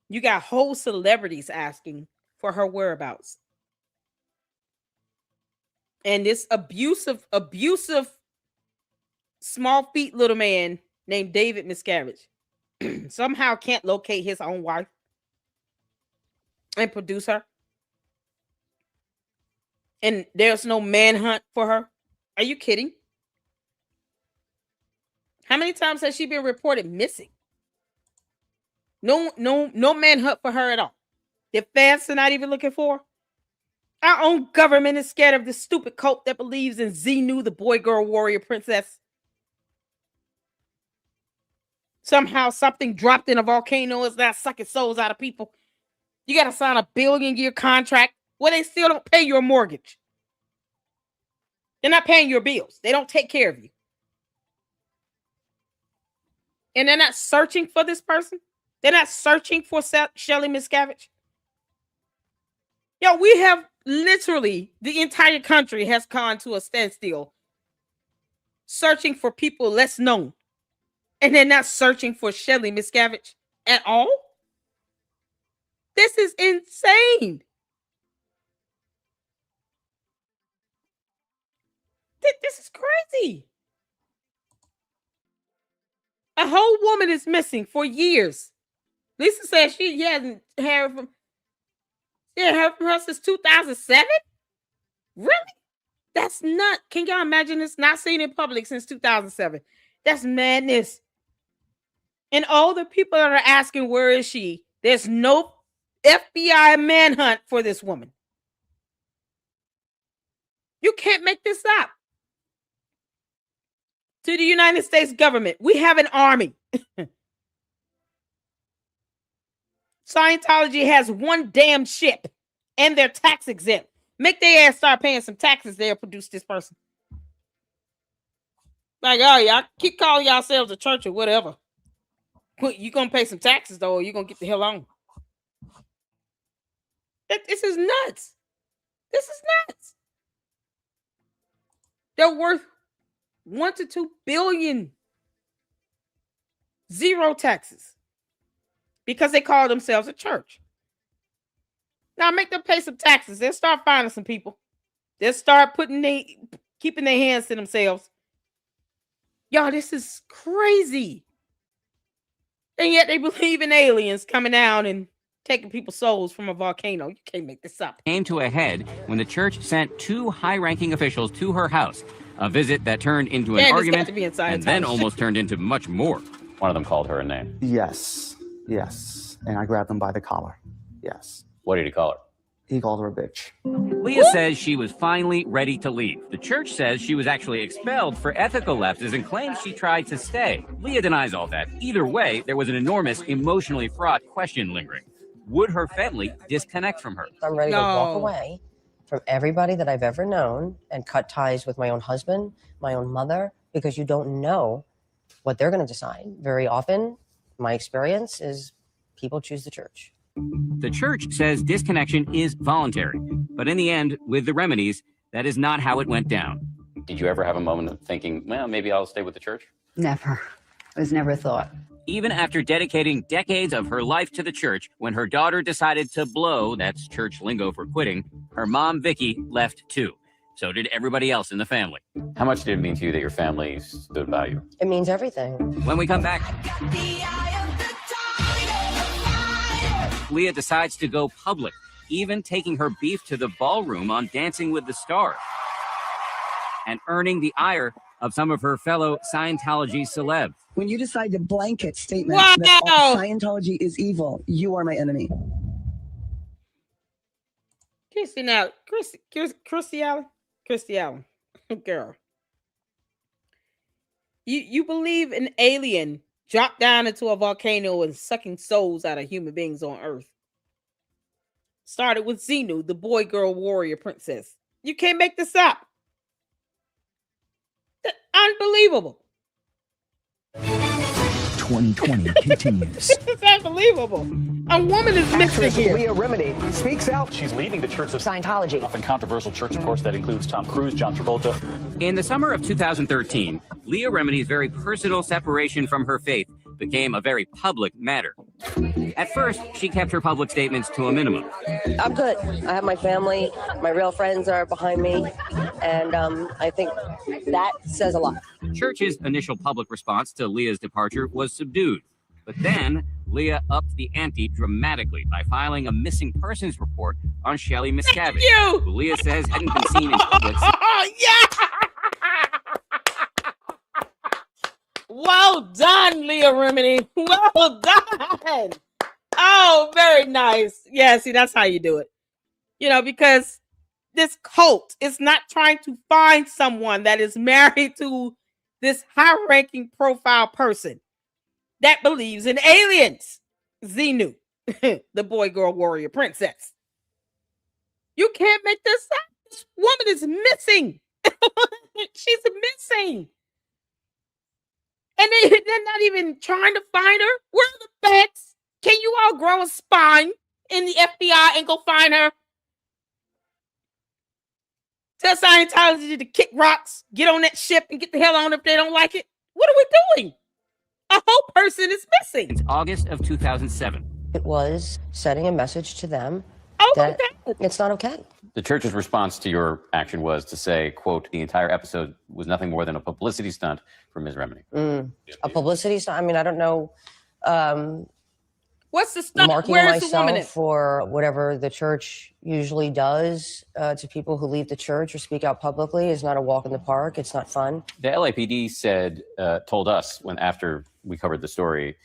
You got whole celebrities asking for her whereabouts. And this abusive, small feet little man named David Miscavige somehow can't locate his own wife and produce her. And there's no manhunt for her. Are you kidding? How many times has she been reported missing? No manhunt for her at all. The fans are not even looking for her. Our own government is scared of this stupid cult that believes in Xenu, the boy, girl, warrior princess. Somehow something dropped in a volcano is now sucking souls out of people. You got to sign a billion-year contract where they still don't pay your mortgage. They're not paying your bills. They don't take care of you. And they're not searching for this person. They're not searching for Shelley Miscavige. Yo, we have literally, the entire country has gone to a standstill searching for people less known. And they're not searching for Shelley Miscavige at all. This is insane. This is crazy. A whole woman is missing for years. Lisa says she hasn't heard from her since 2007. Really? That's not. Can y'all imagine this? Not seen in public since 2007. That's madness. And all the people that are asking, where is she? There's no FBI manhunt for this woman. You can't make this up. To the United States government, we have an army. Scientology has one damn ship and they're tax exempt. Make their ass start paying some taxes. They'll produce this person. Like, oh, y'all keep calling yourselves a church or whatever. You gonna pay some taxes though, or you gonna get the hell on. This is nuts. This is nuts. They're worth 1 to 2 billion. Zero taxes. Because they call themselves a church. Now make them pay some taxes. They'll start finding some people. They'll start keeping their hands to themselves. Y'all, this is crazy. And yet they believe in aliens coming down and taking people's souls from a volcano. You can't make this up. Came to a head when the church sent 2 high-ranking officials to her house. A visit that turned into an argument and then almost turned into much more. One of them called her a name. Yes. And I grabbed him by the collar. Yes. What did he call her? He called her a bitch. Leah says she was finally ready to leave. The church says she was actually expelled for ethical lapses and claims she tried to stay. Leah denies all that. Either way, there was an enormous, emotionally fraught question lingering. Would her family disconnect from her? I'm ready to walk away from everybody that I've ever known and cut ties with my own husband, my own mother, because you don't know what they're going to decide. Very often, my experience is people choose the church. The church says disconnection is voluntary, but in the end, with the Reminis, that is not how it went down. Did you ever have a moment of thinking, well, maybe I'll stay with the church? Never. It was never a thought. Even after dedicating decades of her life to the church, when her daughter decided to blow, that's church lingo for quitting, her mom, Vicky, left too. So did everybody else in the family. How much did it mean to you that your family stood by you? It means everything. When we come back, Leah decides to go public, even taking her beef to the ballroom on Dancing with the Stars, and earning the ire of some of her fellow Scientology celebs. When you decide to blanket statements that Scientology is evil, you are my enemy. Christy Allen, girl. You believe an alien dropped down into a volcano and sucking souls out of human beings on Earth. Started with Xenu, the boy, girl, warrior princess. You can't make this up. Unbelievable. 2020 continues. It's unbelievable. A woman is missing here. Leah Remini speaks out. She's leaving the Church of Scientology. Often controversial church, of course, that includes Tom Cruise, John Travolta. In the summer of 2013, Leah Remini's very personal separation from her faith became a very public matter. At first, she kept her public statements to a minimum. I'm good. I have my family. My real friends are behind me. And I think that says a lot. The church's initial public response to Leah's departure was subdued. But then, Leah upped the ante dramatically by filing a missing persons report on Shelley Miscavige, who Leah says hadn't been seen in public. Oh, yeah! Well done, Leah Remini. Well done. Oh, very nice. Yeah, see, that's how you do it. You know, because this cult is not trying to find someone that is married to this high-ranking profile person that believes in aliens. Xenu, the boy, girl, warrior princess. You can't make this up. This woman is missing. She's missing. And they're not even trying to find her. Where are the facts? Can you all grow a spine in the FBI and go find her? Tell Scientology to kick rocks, get on that ship, and get the hell on if they don't like it. What are we doing? A whole person is missing. It's August of 2007. It was sending a message to them that it's not okay. The church's response to your action was to say, quote, the entire episode was nothing more than a publicity stunt for Ms. Remini. A publicity stunt? I mean, I don't know. What's the stunt? Marking Where's the woman myself for whatever the church usually does to people who leave the church or speak out publicly is not a walk in the park. It's not fun. The LAPD said, told us after we covered the story,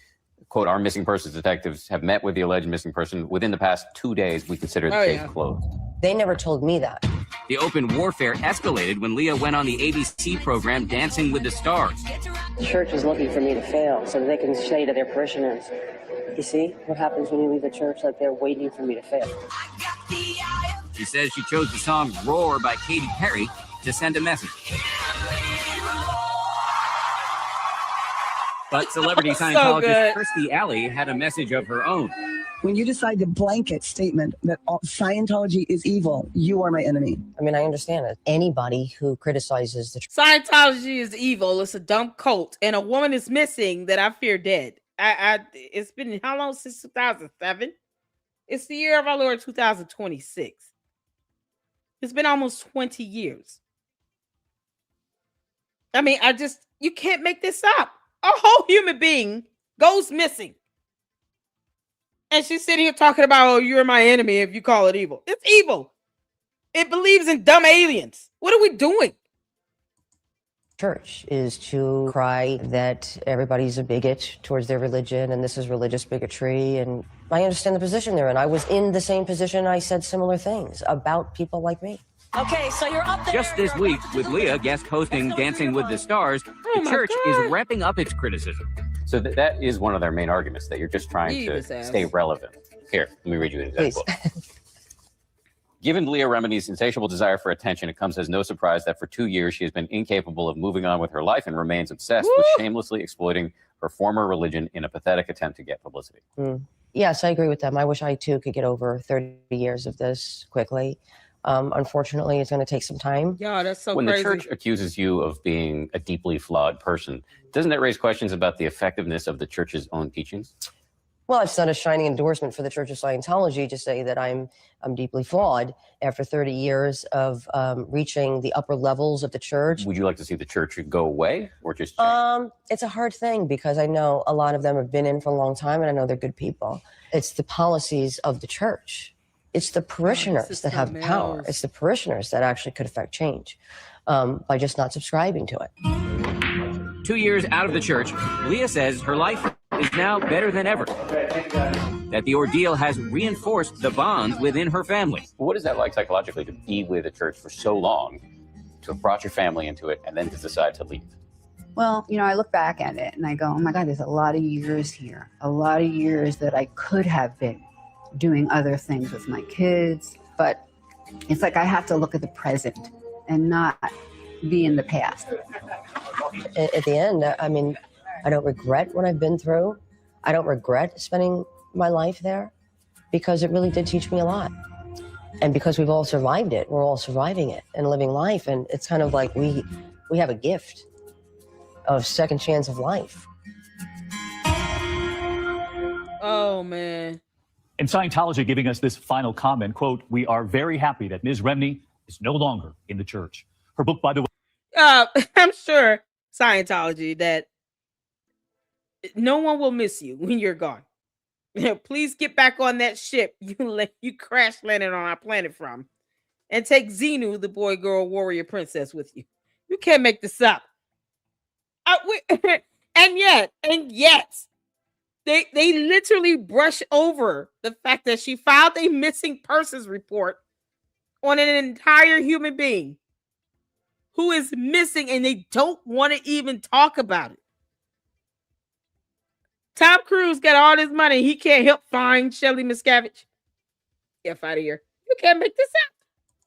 quote, our missing persons detectives have met with the alleged missing person. Within the past 2 days, we consider the case closed. They never told me that. The open warfare escalated when Leah went on the ABC program Dancing with the Stars. The church is looking for me to fail so they can say to their parishioners, You see what happens when you leave the church? Like they're waiting for me to fail. She says she chose the song Roar by Katy Perry to send a message. But celebrity Scientologist Kirstie Alley had a message of her own. When you decide to blanket statement that Scientology is evil, you are my enemy. I mean, I understand it. Anybody who criticizes the Scientology is evil. It's a dumb cult, and a woman is missing that I fear dead. It's been how long since 2007? It's the year of our Lord 2026. It's been almost 20 years. I mean, you can't make this up. A whole human being goes missing. And she's sitting here talking about, oh, you're my enemy if you call it evil. It's evil. It believes in dumb aliens. What are we doing? church is to cry that everybody's a bigot towards their religion and this is religious bigotry. And I understand the position they're in. I was in the same position. I said similar things about people like me. Okay, so you're up there. Just this week, with Leah guest hosting Dancing with the Stars, the church is ramping up its criticism. So that is one of their main arguments, that you're just trying to stay relevant. Here, let me read you an example. Given Leah Remini's insatiable desire for attention, it comes as no surprise that for 2 years she has been incapable of moving on with her life and remains obsessed with shamelessly exploiting her former religion in a pathetic attempt to get publicity. Yes, I agree with them. I wish I too could get over 30 years of this quickly. Unfortunately, it's going to take some time. Yeah, that's so when crazy. the church accuses you of being a deeply flawed person, doesn't that raise questions about the effectiveness of the church's own teachings? Well, it's not a shining endorsement for the Church of Scientology to say that I'm deeply flawed after 30 years of reaching the upper levels of the church. Would you like to see the church go away or just change? It's a hard thing because I know a lot of them have been in for a long time and I know they're good people. It's the policies of the church. It's the parishioners that have power. It's the parishioners that actually could affect change by just not subscribing to it. 2 years out of the church, Leah says her life is now better than ever. That the ordeal has reinforced the bonds within her family. What is that like psychologically to be with a church for so long, to have brought your family into it, and then to decide to leave? Well, you know, I look back at it and I go, oh my God, there's a lot of years here. A lot of years that I could have been doing other things with my kids. But it's like I have to look at the present and not be in the past. At the end, I mean, I don't regret what I've been through. I don't regret spending my life there because it really did teach me a lot. And because we've all survived it, we're all surviving it and living life. And it's kind of like we have a gift of second chance of life. Oh, man. And Scientology giving us this final comment, quote, "We are very happy that Ms. Remini is no longer in the church." Her book, by the way. I'm sure Scientology that no one will miss you when you're gone. Please get back on that ship you crash landed on our planet from, and take Xenu, the boy, girl, warrior, princess, with you. You can't make this up. And yet, they literally brush over the fact that she filed a missing persons report on an entire human being who is missing, and they don't want to even talk about it. Tom Cruise got all this money. He can't help find Shelley Miscavige. Get out of here. You can't make this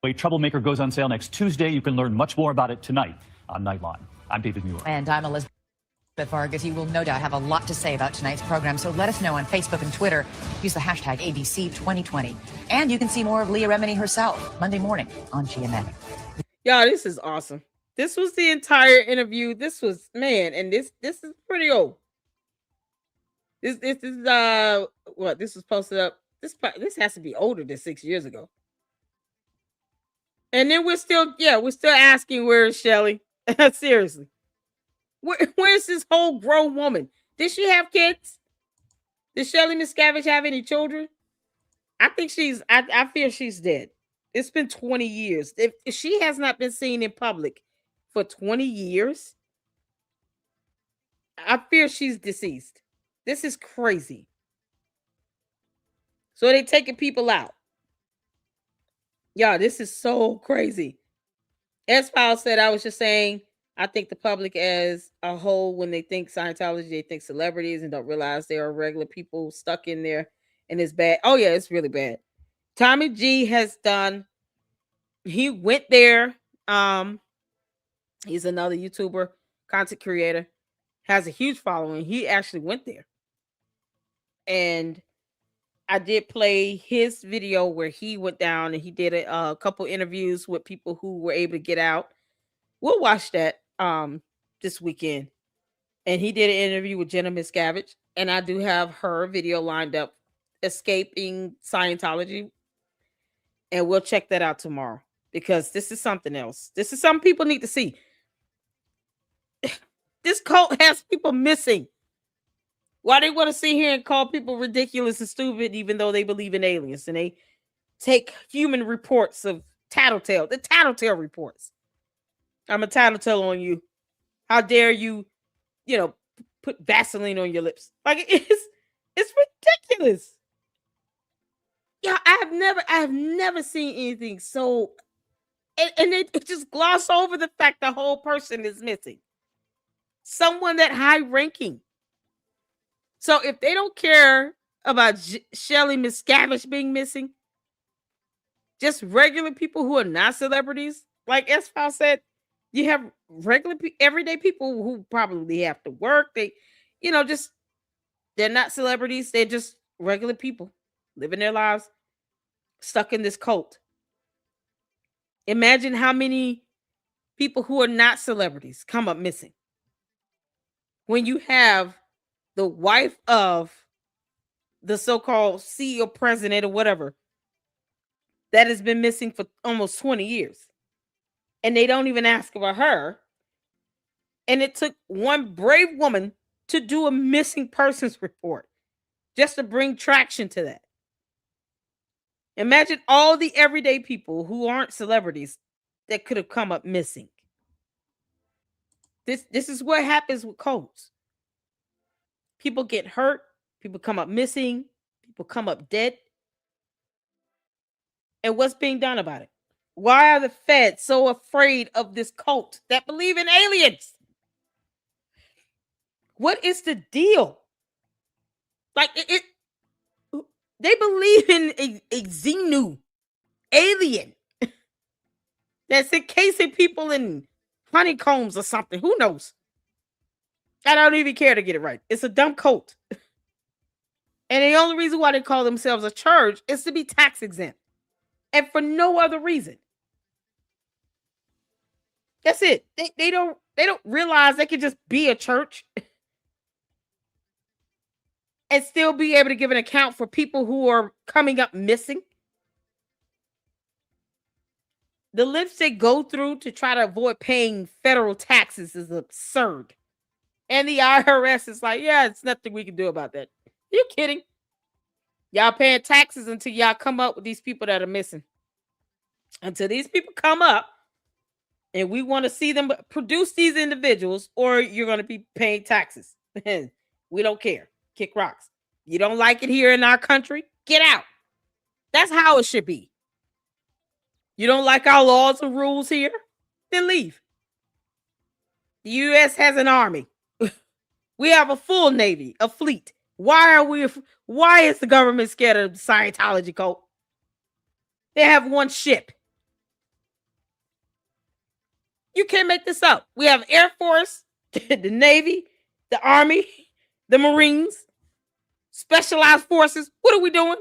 up. Troublemaker goes on sale next Tuesday. You can learn much more about it tonight on Nightline. I'm David Muir. And I'm Elizabeth Vargas. You will no doubt have a lot to say about tonight's program, so let us know on Facebook and Twitter. Use the hashtag ABC2020. And you can see more of Leah Remini herself Monday morning on GMA. Y'all, this is awesome. This was the entire interview. This was, man, and this is pretty old. This is what this was posted up. This has to be older than 6 years ago. And then we're still asking, where is Shelley? Seriously. Where's this whole grown woman? Did she have kids? Did Shelley Miscavige have any children? I think I fear she's dead. It's been 20 years. If she has not been seen in public for 20 years, I fear she's deceased. This is crazy. So they taking people out. Y'all, this is so crazy. S-File said, I was just saying, I think the public as a whole, when they think Scientology, they think celebrities and don't realize there are regular people stuck in there, and it's bad. Oh yeah, it's really bad. Tommy G has done. He went there. He's another YouTuber, content creator, has a huge following. He actually went there, and I did play his video where he went down and he did a couple interviews with people who were able to get out. We'll watch that this weekend. And he did an interview with Jenna Miscavige, and I do have her video lined up, Escaping Scientology, and we'll check that out tomorrow because this is something else. This is something people need to see. This cult has people missing. Why they want to sit here and call people ridiculous and stupid, even though they believe in aliens, and they take human reports of tattletale, the tattletale reports. I'm a tattletale on you. How dare you, put Vaseline on your lips? Like it's ridiculous. Yeah, I have never seen anything so, and they just gloss over the fact the whole person is missing. Someone that high ranking. So if they don't care about Shelly Miscavige being missing, just regular people who are not celebrities, like S-File said, you have regular everyday people who probably have to work. They, they're not celebrities. They're just regular people living their lives, stuck in this cult. Imagine how many people who are not celebrities come up missing. When you have the wife of the so-called CEO, president, or whatever, that has been missing for almost 20 years. And they don't even ask about her. And it took one brave woman to do a missing persons report just to bring traction to that. Imagine all the everyday people who aren't celebrities that could have come up missing. This is what happens with cults. People get hurt, people come up missing, people come up dead. And what's being done about it? Why are the feds so afraid of this cult that believe in aliens? What is the deal? Like they believe in a Xenu alien that's encasing people in honeycombs or something. Who knows? I don't even care to get it right. It's a dumb cult. And the only reason why they call themselves a church is to be tax exempt. And for no other reason. That's it. They don't realize they can just be a church and still be able to give an account for people who are coming up missing. The lengths they go through to try to avoid paying federal taxes is absurd. And the IRS is like, yeah, it's nothing we can do about that. You kidding? Y'all paying taxes until y'all come up with these people that are missing. Until these people come up and we want to see them produce these individuals, or you're going to be paying taxes. We don't care. Kick rocks. You don't like it here in our country? Get out. That's how it should be. You don't like our laws and rules here? Then leave. The U.S. has an army. We have a full navy, a fleet. Why is the government scared of the Scientology cult? They have one ship. You can't make this up. We have Air Force, the Navy, the Army, the Marines, specialized forces. What are we doing?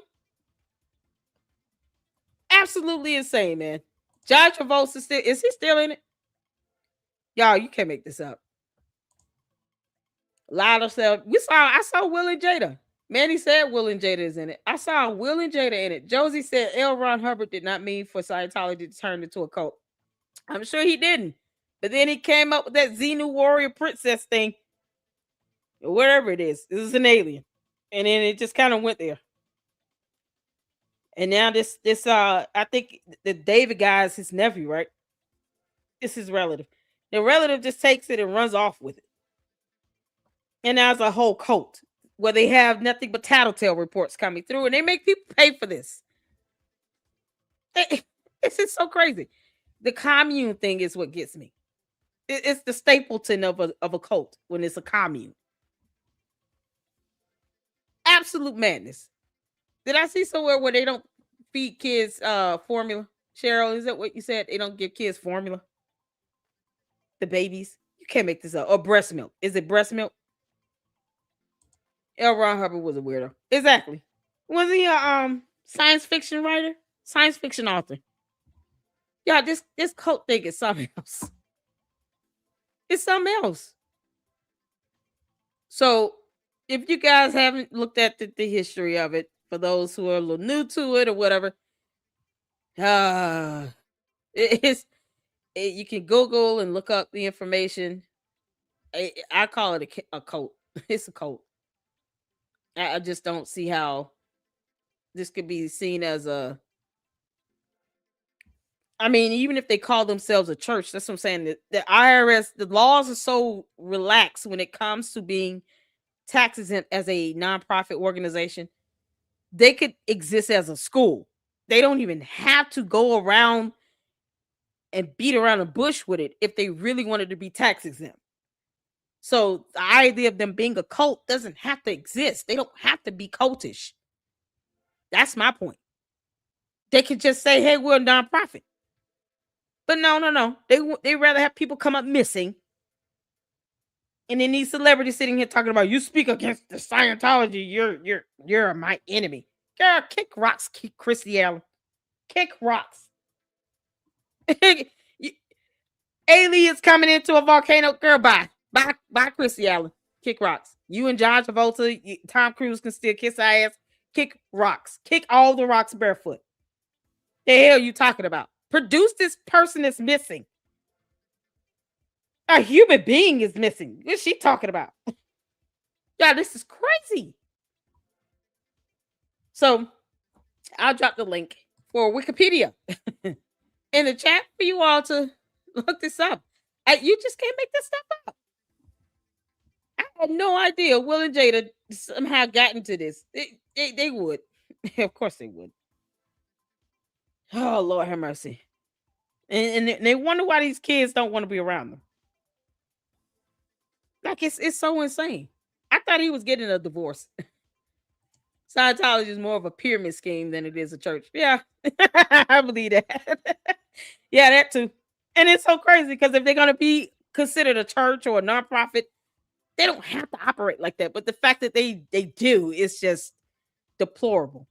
Absolutely insane, man. John Travolta is he still in it? Y'all, you can't make this up. A lot of stuff. I saw Will and Jada. Manny said Will and Jada is in it. I saw Will and Jada in it. Josie said L. Ron Hubbard did not mean for Scientology to turn into a cult. I'm sure he didn't. But then he came up with that Xenu warrior princess thing. Whatever it is. This is an alien. And then it just kind of went there. And now this I think the David guy is his nephew, right? It's his relative. The relative just takes it and runs off with it. And now it's a whole cult where they have nothing but tattletale reports coming through, and they make people pay for this. It's just so crazy. The commune thing is what gets me. It's the stapleton of a cult when it's a commune. Absolute madness. Did I see somewhere where they don't feed kids formula? Cheryl, is that what you said? They don't give kids formula? The babies? You can't make this up. Or breast milk. Is it breast milk? L. Ron Hubbard was a weirdo. Exactly. Was he a science fiction writer? Science fiction author. Yeah, this cult thing is something else. It's something else. So if you guys haven't looked at the history of it, for those who are a little new to it or whatever, you can Google and look up the information. I call it a cult. It's a cult. I just don't see how this could be seen as a. I mean, even if they call themselves a church, that's what I'm saying. The IRS, the laws are so relaxed when it comes to being tax exempt as a nonprofit organization. They could exist as a school. They don't even have to go around and beat around the bush with it if they really wanted to be tax exempt. So the idea of them being a cult doesn't have to exist. They don't have to be cultish. That's my point. They could just say, hey, we're a nonprofit. But no. They rather have people come up missing. And then these celebrities sitting here talking about, you speak against the Scientology, you're my enemy. Girl, kick rocks, Christy Allen. Kick rocks. Aliens coming into a volcano. Girl, bye, Christy Allen. Kick rocks. You and John Travolta, Tom Cruise can still kiss our ass. Kick rocks. Kick all the rocks barefoot. The hell you talking about? Produce this person that's missing. A human being is missing. What's she talking about? Yeah, this is crazy. So I'll drop the link for Wikipedia in the chat for you all to look this up. You just can't make this stuff up. I had no idea Will and Jada somehow got into this. They would. Of course they would. Oh, Lord have mercy. And they wonder why these kids don't want to be around them. Like, it's so insane. I thought he was getting a divorce. Scientology is more of a pyramid scheme than it is a church. Yeah, I believe that. Yeah, that too. And it's so crazy because if they're going to be considered a church or a nonprofit, they don't have to operate like that. But the fact that they do is just deplorable.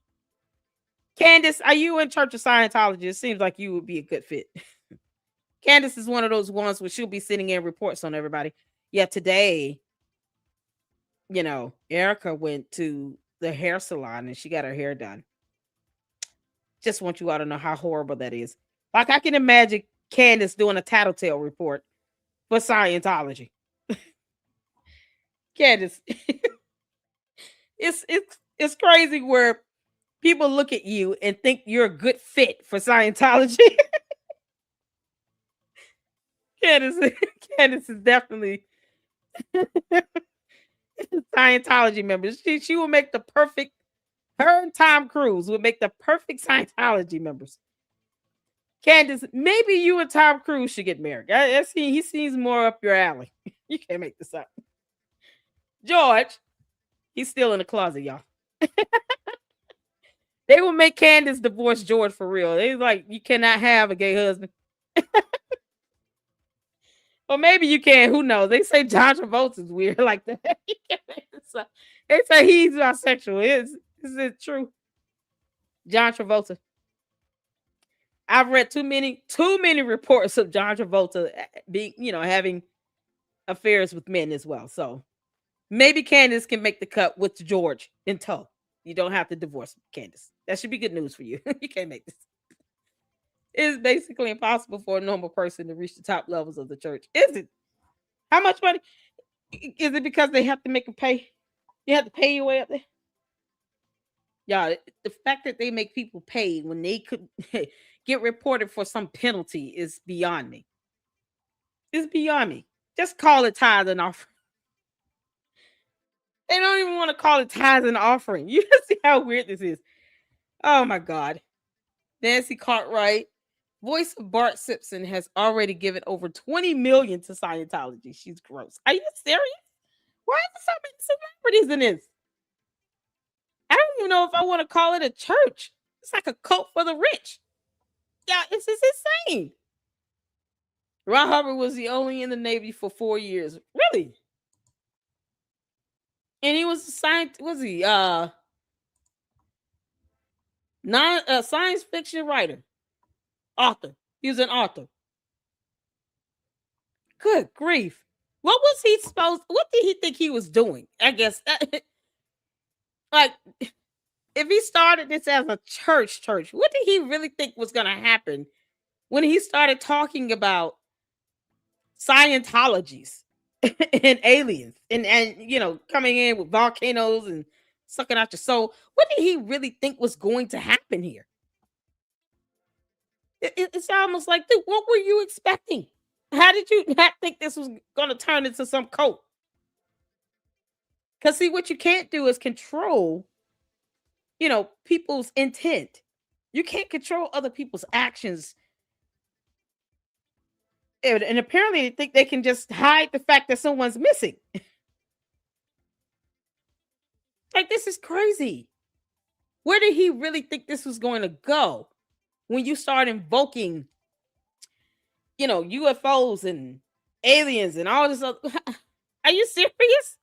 Candace, are you in Church of Scientology? It seems like you would be a good fit. Candace is one of those ones where she'll be sitting in reports on everybody. Yeah, today, Erica went to the hair salon and she got her hair done. Just want you all to know how horrible that is. Like, I can imagine Candace doing a tattletale report for Scientology. Candace, it's crazy where people look at you and think you're a good fit for Scientology. Candace is definitely Scientology member. She will make the perfect. Her and Tom Cruise would make the perfect Scientology members. Candace, maybe you and Tom Cruise should get married. He seems more up your alley. You can't make this up. George, he's still in the closet, y'all. They will make Candace divorce George for real. They're like, you cannot have a gay husband. Or maybe you can. Who knows? They say John Travolta is weird like that. They say he's bisexual. Is it true? John Travolta. I've read too many reports of John Travolta being, having affairs with men as well. So maybe Candace can make the cut with George in tow. You don't have to divorce Candace. That should be good news for you. You can't make this. It's basically impossible for a normal person to reach the top levels of the church. Is it? How much money? Is it because they have to make them pay? You have to pay your way up there? Yeah, the fact that they make people pay when they could get reported for some penalty is beyond me. It's beyond me. Just call it tithe and offering. They don't even want to call it tithe and offering. You see how weird this is. Oh my God. Nancy Cartwright Voice of Bart Simpson has already given over 20 million to Scientology. She's gross. Are you serious? Why are there so many celebrities in this? I don't even know if I want to call it a church. It's like a cult for the rich. Yeah, it's insane. Ron Hubbard was the only in the Navy for 4 years. Really? And he was a science, science fiction writer, author. He was an author. Good grief. What did he think he was doing? I guess, like, if he started this as a church, what did he really think was going to happen when he started talking about Scientologies and aliens and coming in with volcanoes and sucking out your soul? What did he really think was going to happen here? It's almost like, dude, what were you expecting? How did you not think this was going to turn into some cult? Because see, what you can't do is control, people's intent. You can't control other people's actions. And apparently they think they can just hide the fact that someone's missing. Like, this is crazy. Where did he really think this was going to go when you start invoking, UFOs and aliens and all this other? Are you serious?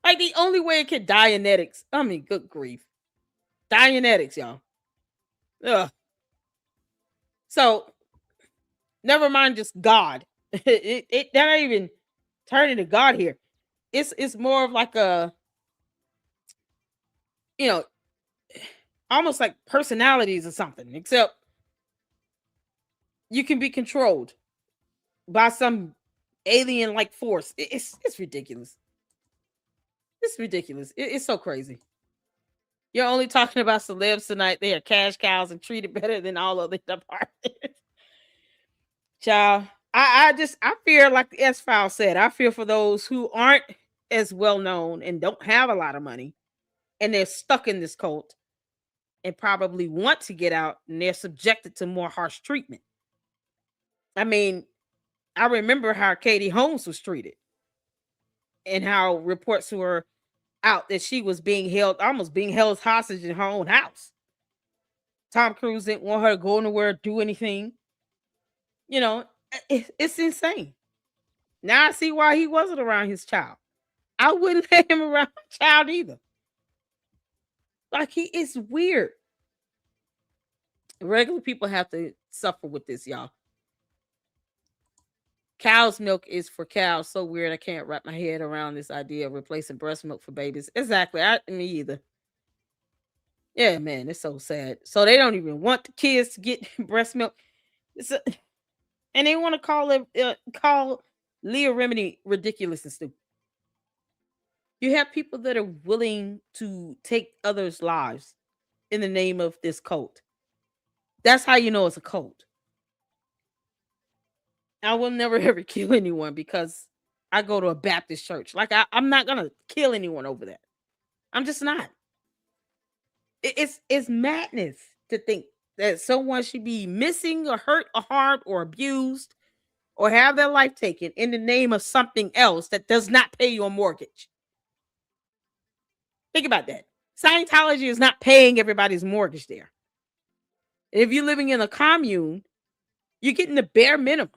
Like, the only way it could Dianetics. I mean, good grief. Dianetics, y'all. Ugh. So, never mind just God. They're not even turning to God here. It's more of like a, almost like personalities or something, except you can be controlled by some alien-like force. It's ridiculous. It's ridiculous. It's so crazy. You're only talking about celebs tonight. They are cash cows and treated better than all other departments. Child, I fear, like the S-File said, I fear for those who aren't as well known and don't have a lot of money, and they're stuck in this cult and probably want to get out, and they're subjected to more harsh treatment. I mean, I remember how Katie Holmes was treated and how reports were out that she was almost being held hostage in her own house. Tom Cruise didn't want her to go anywhere, do anything. It's insane. Now I see why he wasn't around his child. I wouldn't let him around my child either. Like, it's weird. Regular people have to suffer with this, y'all. Cow's milk is for cows. So weird. I can't wrap my head around this idea of replacing breast milk for babies. Exactly. Me either. Yeah, man, it's so sad. So they don't even want the kids to get breast milk. And they want to call Leah Remini ridiculous and stupid. You have people that are willing to take others' lives in the name of this cult. That's how you know it's a cult. I will never ever kill anyone because I go to a Baptist church. Like, I'm not gonna kill anyone over that. I'm just not. It's madness to think that someone should be missing or hurt or harmed or abused or have their life taken in the name of something else that does not pay your mortgage. Think about that. Scientology is not paying everybody's mortgage there. If you're living in a commune, you're getting the bare minimum.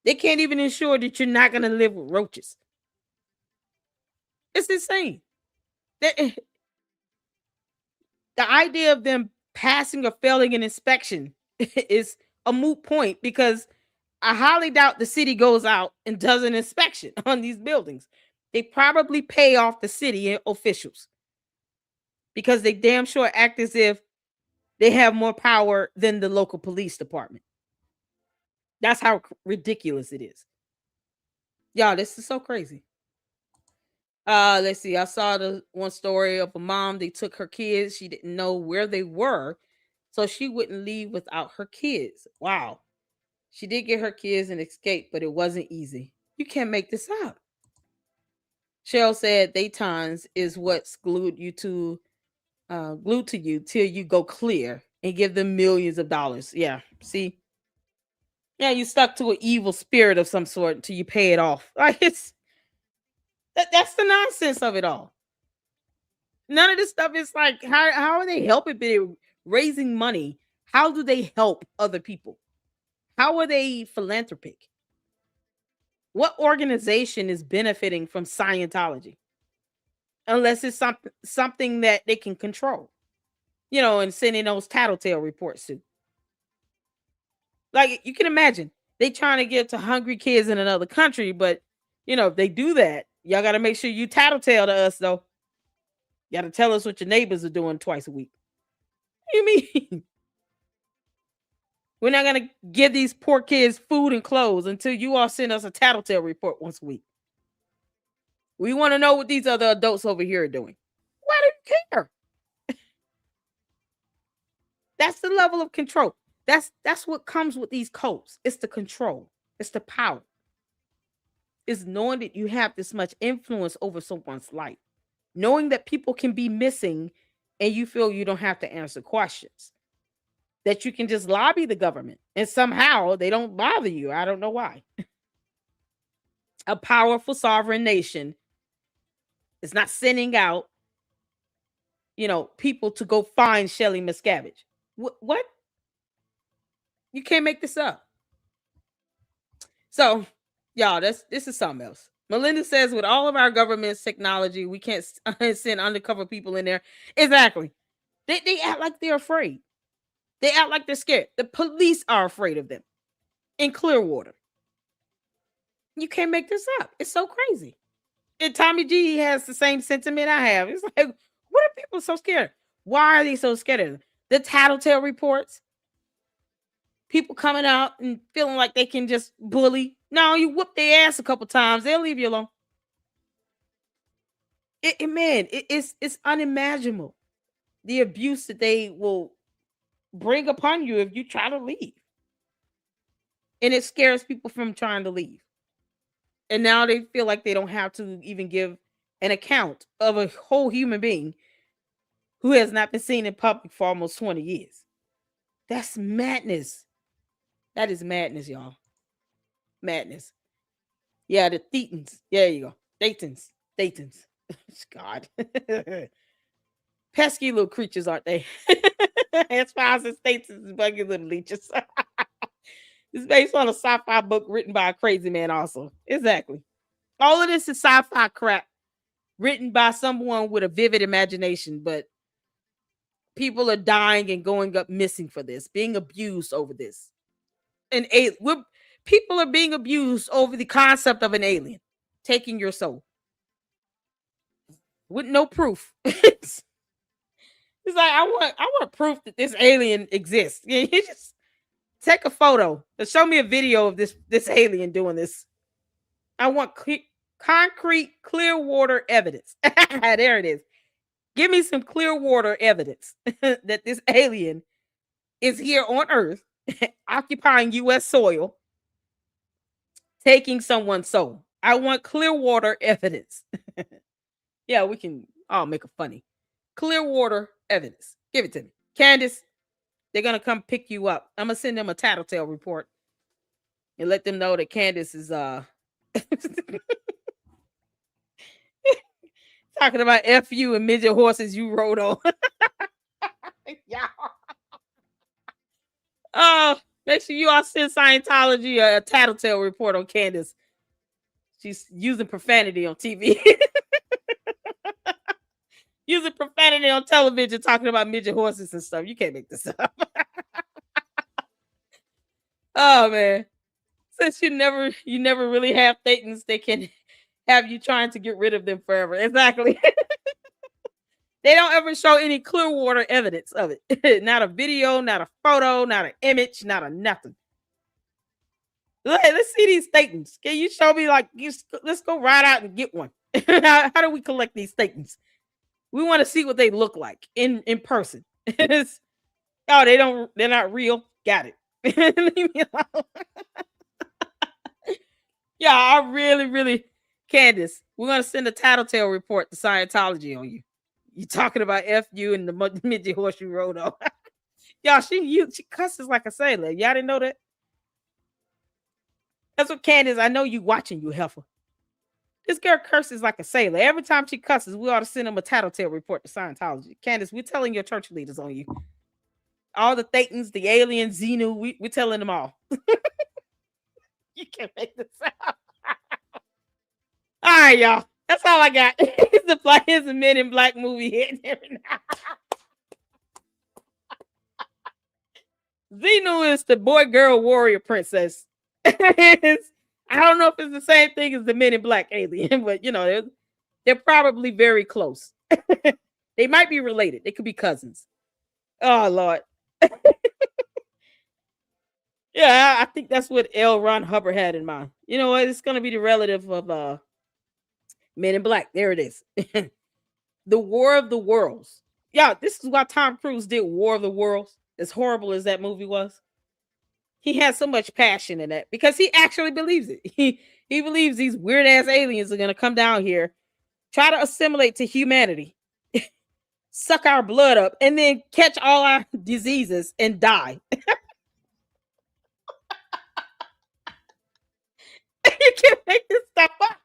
They can't even ensure that you're not going to live with roaches. It's insane. The idea of them passing or failing an inspection is a moot point because I highly doubt the city goes out and does an inspection on these buildings. They probably pay off the city officials because they damn sure act as if they have more power than the local police department. That's how ridiculous it is. Y'all, this is so crazy. Let's see. I saw the one story of a mom. They took her kids. She didn't know where they were, so she wouldn't leave without her kids. Wow. She did get her kids and escape, but it wasn't easy. You can't make this up. Cheryl said daytimes is what's glued you to glued to you till you go clear and give them millions of dollars. Yeah, see? Yeah, you stuck to an evil spirit of some sort until you pay it off. Like that's the nonsense of it all. None of this stuff is like, how are they helping people raising money? How do they help other people? How are they philanthropic? What organization is benefiting from Scientology? Unless it's something that they can control, and sending those tattletale reports to. Like, you can imagine, they trying to get to hungry kids in another country, but, if they do that, y'all got to make sure you tattletale to us, though. You got to tell us what your neighbors are doing twice a week. What do you mean? We're not going to give these poor kids food and clothes until you all send us a tattletale report once a week. We want to know what these other adults over here are doing. Why do you care? That's the level of control. That's what comes with these cults. It's the control. It's the power. It's knowing that you have this much influence over someone's life. Knowing that people can be missing and you feel you don't have to answer questions. That you can just lobby the government and somehow they don't bother you. I don't know why. A powerful sovereign nation is not sending out, people to go find Shelley Miscavige. What? You can't make this up. So, y'all, this is something else. Melinda says, with all of our government's technology, we can't send undercover people in there. Exactly. They act like they're afraid. They act like they're scared. The police are afraid of them in Clearwater. You can't make this up. It's so crazy. And Tommy G has the same sentiment I have. It's like, what are people so scared? Why are they so scared of them? The tattletale reports. People coming out and feeling like they can just bully. No, you whoop their ass a couple times, they'll leave you alone. It's unimaginable the abuse that they will bring upon you if you try to leave. And it scares people from trying to leave. And now they feel like they don't have to even give an account of a whole human being who has not been seen in public for almost 20 years. That's madness. That is madness, y'all. Madness. Yeah, the Thetans. Yeah, there you go. Thetans. God. Pesky little creatures, aren't they? As far as the Thetans, buggy little leeches. It's based on a sci-fi book written by a crazy man also. Exactly. All of this is sci-fi crap written by someone with a vivid imagination, but people are dying and going up missing for this, being abused over this. People are being abused over the concept of an alien taking your soul with no proof. It's like, I want proof that this alien exists. You just take a photo and show me a video of this alien doing this. I want concrete, clear water evidence. There it is. Give me some clear water evidence that this alien is here on Earth, occupying U.S. soil, taking someone's soul. I want clear water evidence. Yeah, we can all make it funny. Clear water evidence. Give it to me. Candace, they're going to come pick you up. I'm going to send them a tattletale report and let them know that Candace is talking about F you and midget horses you rode on. Yeah. Make sure you all send Scientology a tattletale report on Candace. She's using profanity on TV. Using profanity on television, talking about midget horses and stuff. You can't make this up. Oh man. Since you never really have Thetans, they can have you trying to get rid of them forever. Exactly. They don't ever show any clear water evidence of it. Not a video, not a photo, not an image, not a nothing. Let's see these Thetans. Can you show me, let's go right out and get one. How do we collect these Thetans? We want to see what they look like in person. They're not real. Got it. Leave me alone. Yeah, I really, Candace, we're going to send a tattletale report to Scientology on you. You talking about F you and the midget horse you rode on. Y'all, she cusses like a sailor. Y'all didn't know that? That's what Candace, I know you watching, you heifer. This girl curses like a sailor. Every time she cusses, we ought to send them a tattletale report to Scientology. Candace, we're telling your church leaders on you. All the Thetans, the aliens, Xenu, we're telling them all. You can't make this up. All right, y'all. That's all I got. Here's the Men in Black movie hitting every now. Xenu is the boy, girl, warrior princess. I don't know if it's the same thing as the Men in Black alien, but you know, they're probably very close. They might be related. They could be cousins. Oh Lord. Yeah, I think that's what L. Ron Hubbard had in mind. You know what? It's gonna be the relative of Men in Black. There it is. The War of the Worlds. Yeah, this is why Tom Cruise did War of the Worlds. As horrible as that movie was. He has so much passion in that because he actually believes it. He believes these weird ass aliens are gonna come down here, try to assimilate to humanity, suck our blood up, and then catch all our diseases and die. You can't make this stuff up.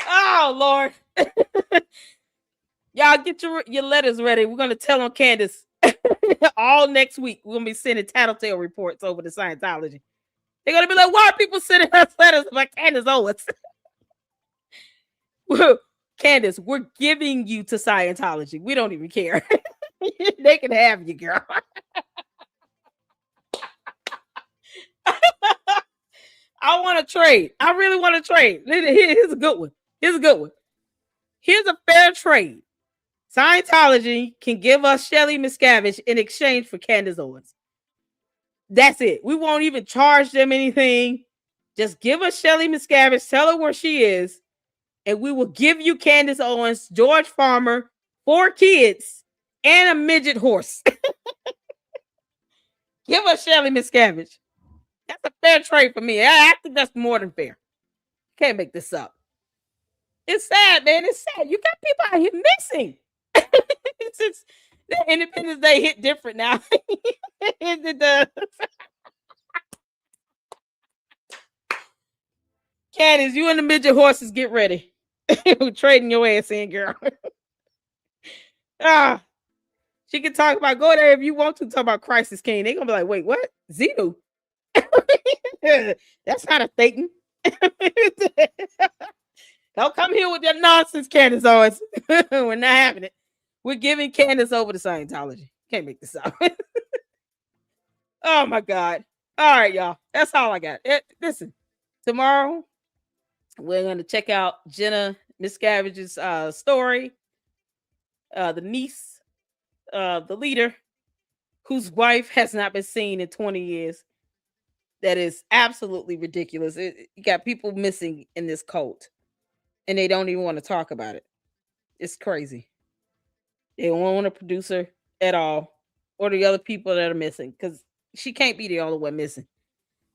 Oh Lord. Y'all get your letters ready. We're gonna tell on Candace all next week. We're gonna be sending tattletale reports over to Scientology. They're gonna be like, why are people sending us letters about Candace Owens? Candace, we're giving you to Scientology. We don't even care. They can have you, girl. I want to trade. I really want to trade. Here's a good one. Here's a good one. Here's a fair trade. Scientology can give us Shelly Miscavige in exchange for Candace Owens. That's it. We won't even charge them anything. Just give us Shelly Miscavige, tell her where she is, and we will give you Candace Owens, George Farmer, 4 kids, and a midget horse. Give us Shelly Miscavige. That's a fair trade for me. I think that's more than fair. Can't make this up. It's sad, man. It's sad. You got people out here missing. It's the Independence Day hit different now. It does. Candace, you and the midget horses get ready. We're trading your ass in, girl. She can talk about, go there if you want to talk about Crisis King. They're gonna be like, wait, what? Xenu? That's not a Thetan. Don't come here with your nonsense, Candace Owens. We're not having it. We're giving Candace over to Scientology. Can't make this up. Oh my God. All right, y'all. That's all I got. Listen, tomorrow we're going to check out Jenna Miscavige's story. The niece, the leader, whose wife has not been seen in 20 years. That is absolutely ridiculous. You got people missing in this cult, and they don't even want to talk about it. It's crazy. They don't want a producer at all, or the other people that are missing, because she can't be the only one missing.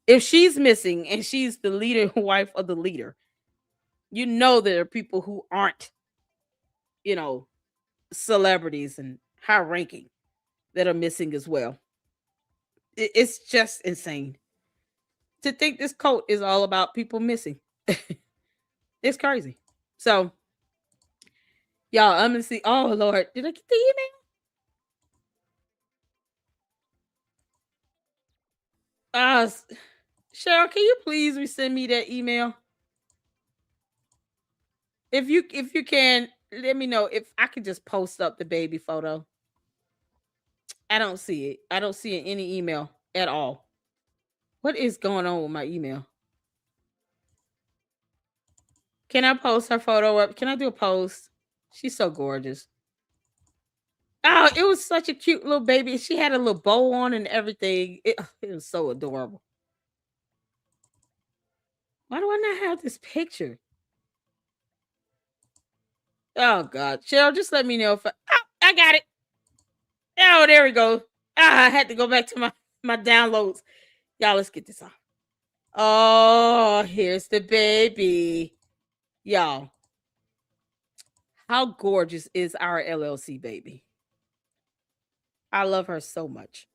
If she's missing and she's the leader, wife of the leader, you know there are people who aren't, celebrities and high ranking that are missing as well. It's just insane to think this cult is all about people missing. It's crazy. So, y'all, I'm gonna see. Oh Lord, did I get the email? Cheryl, can you please resend me that email? If you can, let me know if I could just post up the baby photo. I don't see it. I don't see any email at all. What is going on with my email? Can I post her photo up? Can I do a post? She's so gorgeous. Oh, it was such a cute little baby. She had a little bow on and everything. It was so adorable. Why do I not have this picture? Oh God, Cheryl, just let me know if I got it. Oh, there we go. I had to go back to my downloads. Y'all, let's get this off. Oh, here's the baby. Y'all. How gorgeous is our LLC baby? I love her so much.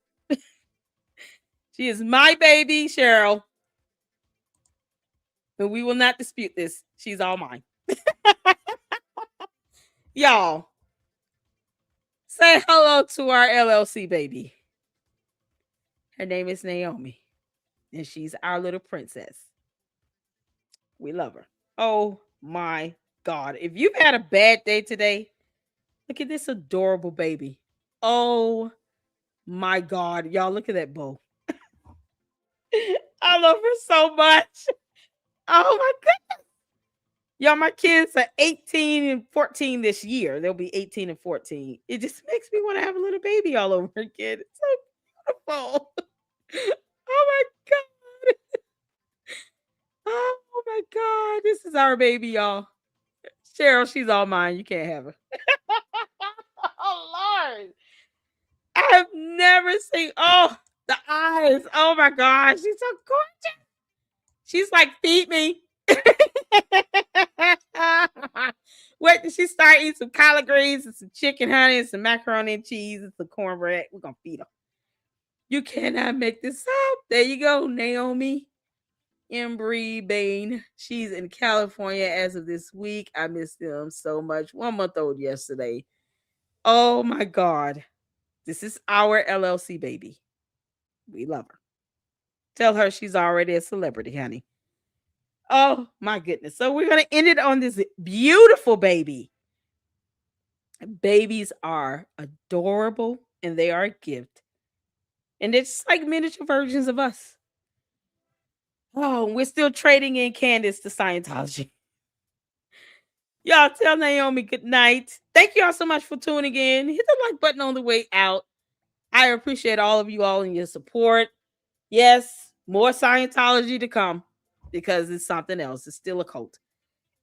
She is my baby, Cheryl. But we will not dispute this. She's all mine. Y'all, say hello to our LLC baby. Her name is Naomi, and she's our little princess. We love her. Oh my God. If you've had a bad day today, look at this adorable baby. Oh my God. Y'all, look at that bow. I love her so much. Oh my goodness. Y'all, my kids are 18 and 14 this year. They'll be 18 and 14. It just makes me want to have a little baby all over again. It's so beautiful. Oh my God. Oh my God. This is our baby, y'all. Cheryl, she's all mine. You can't have her. Oh Lord. I have never seen, oh, the eyes. Oh my gosh. She's so gorgeous. She's like, feed me. Wait till she start eating some collard greens and some chicken, honey, and some macaroni and cheese and some cornbread. We're gonna feed her. You cannot make this up. There you go, Naomi Embry Bain. She's in California as of this week. I miss them so much. 1 month old yesterday. Oh my God. This is our LLC baby. We love her. Tell her she's already a celebrity, honey. Oh my goodness. So we're going to end it on this beautiful baby. Babies are adorable and they are a gift. And it's like miniature versions of us. Oh, we're still trading in Candace to Scientology. Y'all tell Naomi good night. Thank you all so much for tuning in. Hit the like button on the way out. I appreciate all of you all and your support. Yes, more Scientology to come because it's something else. It's still a cult.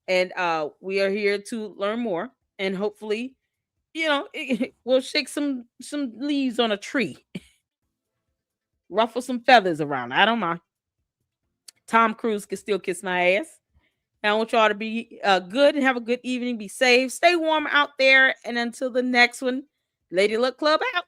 And we are here to learn more. And hopefully, we'll shake some leaves on a tree. Ruffle some feathers around. I don't mind. Tom Cruise can still kiss my ass. And I want y'all to be good and have a good evening. Be safe. Stay warm out there. And until the next one, Lady Luck Club out.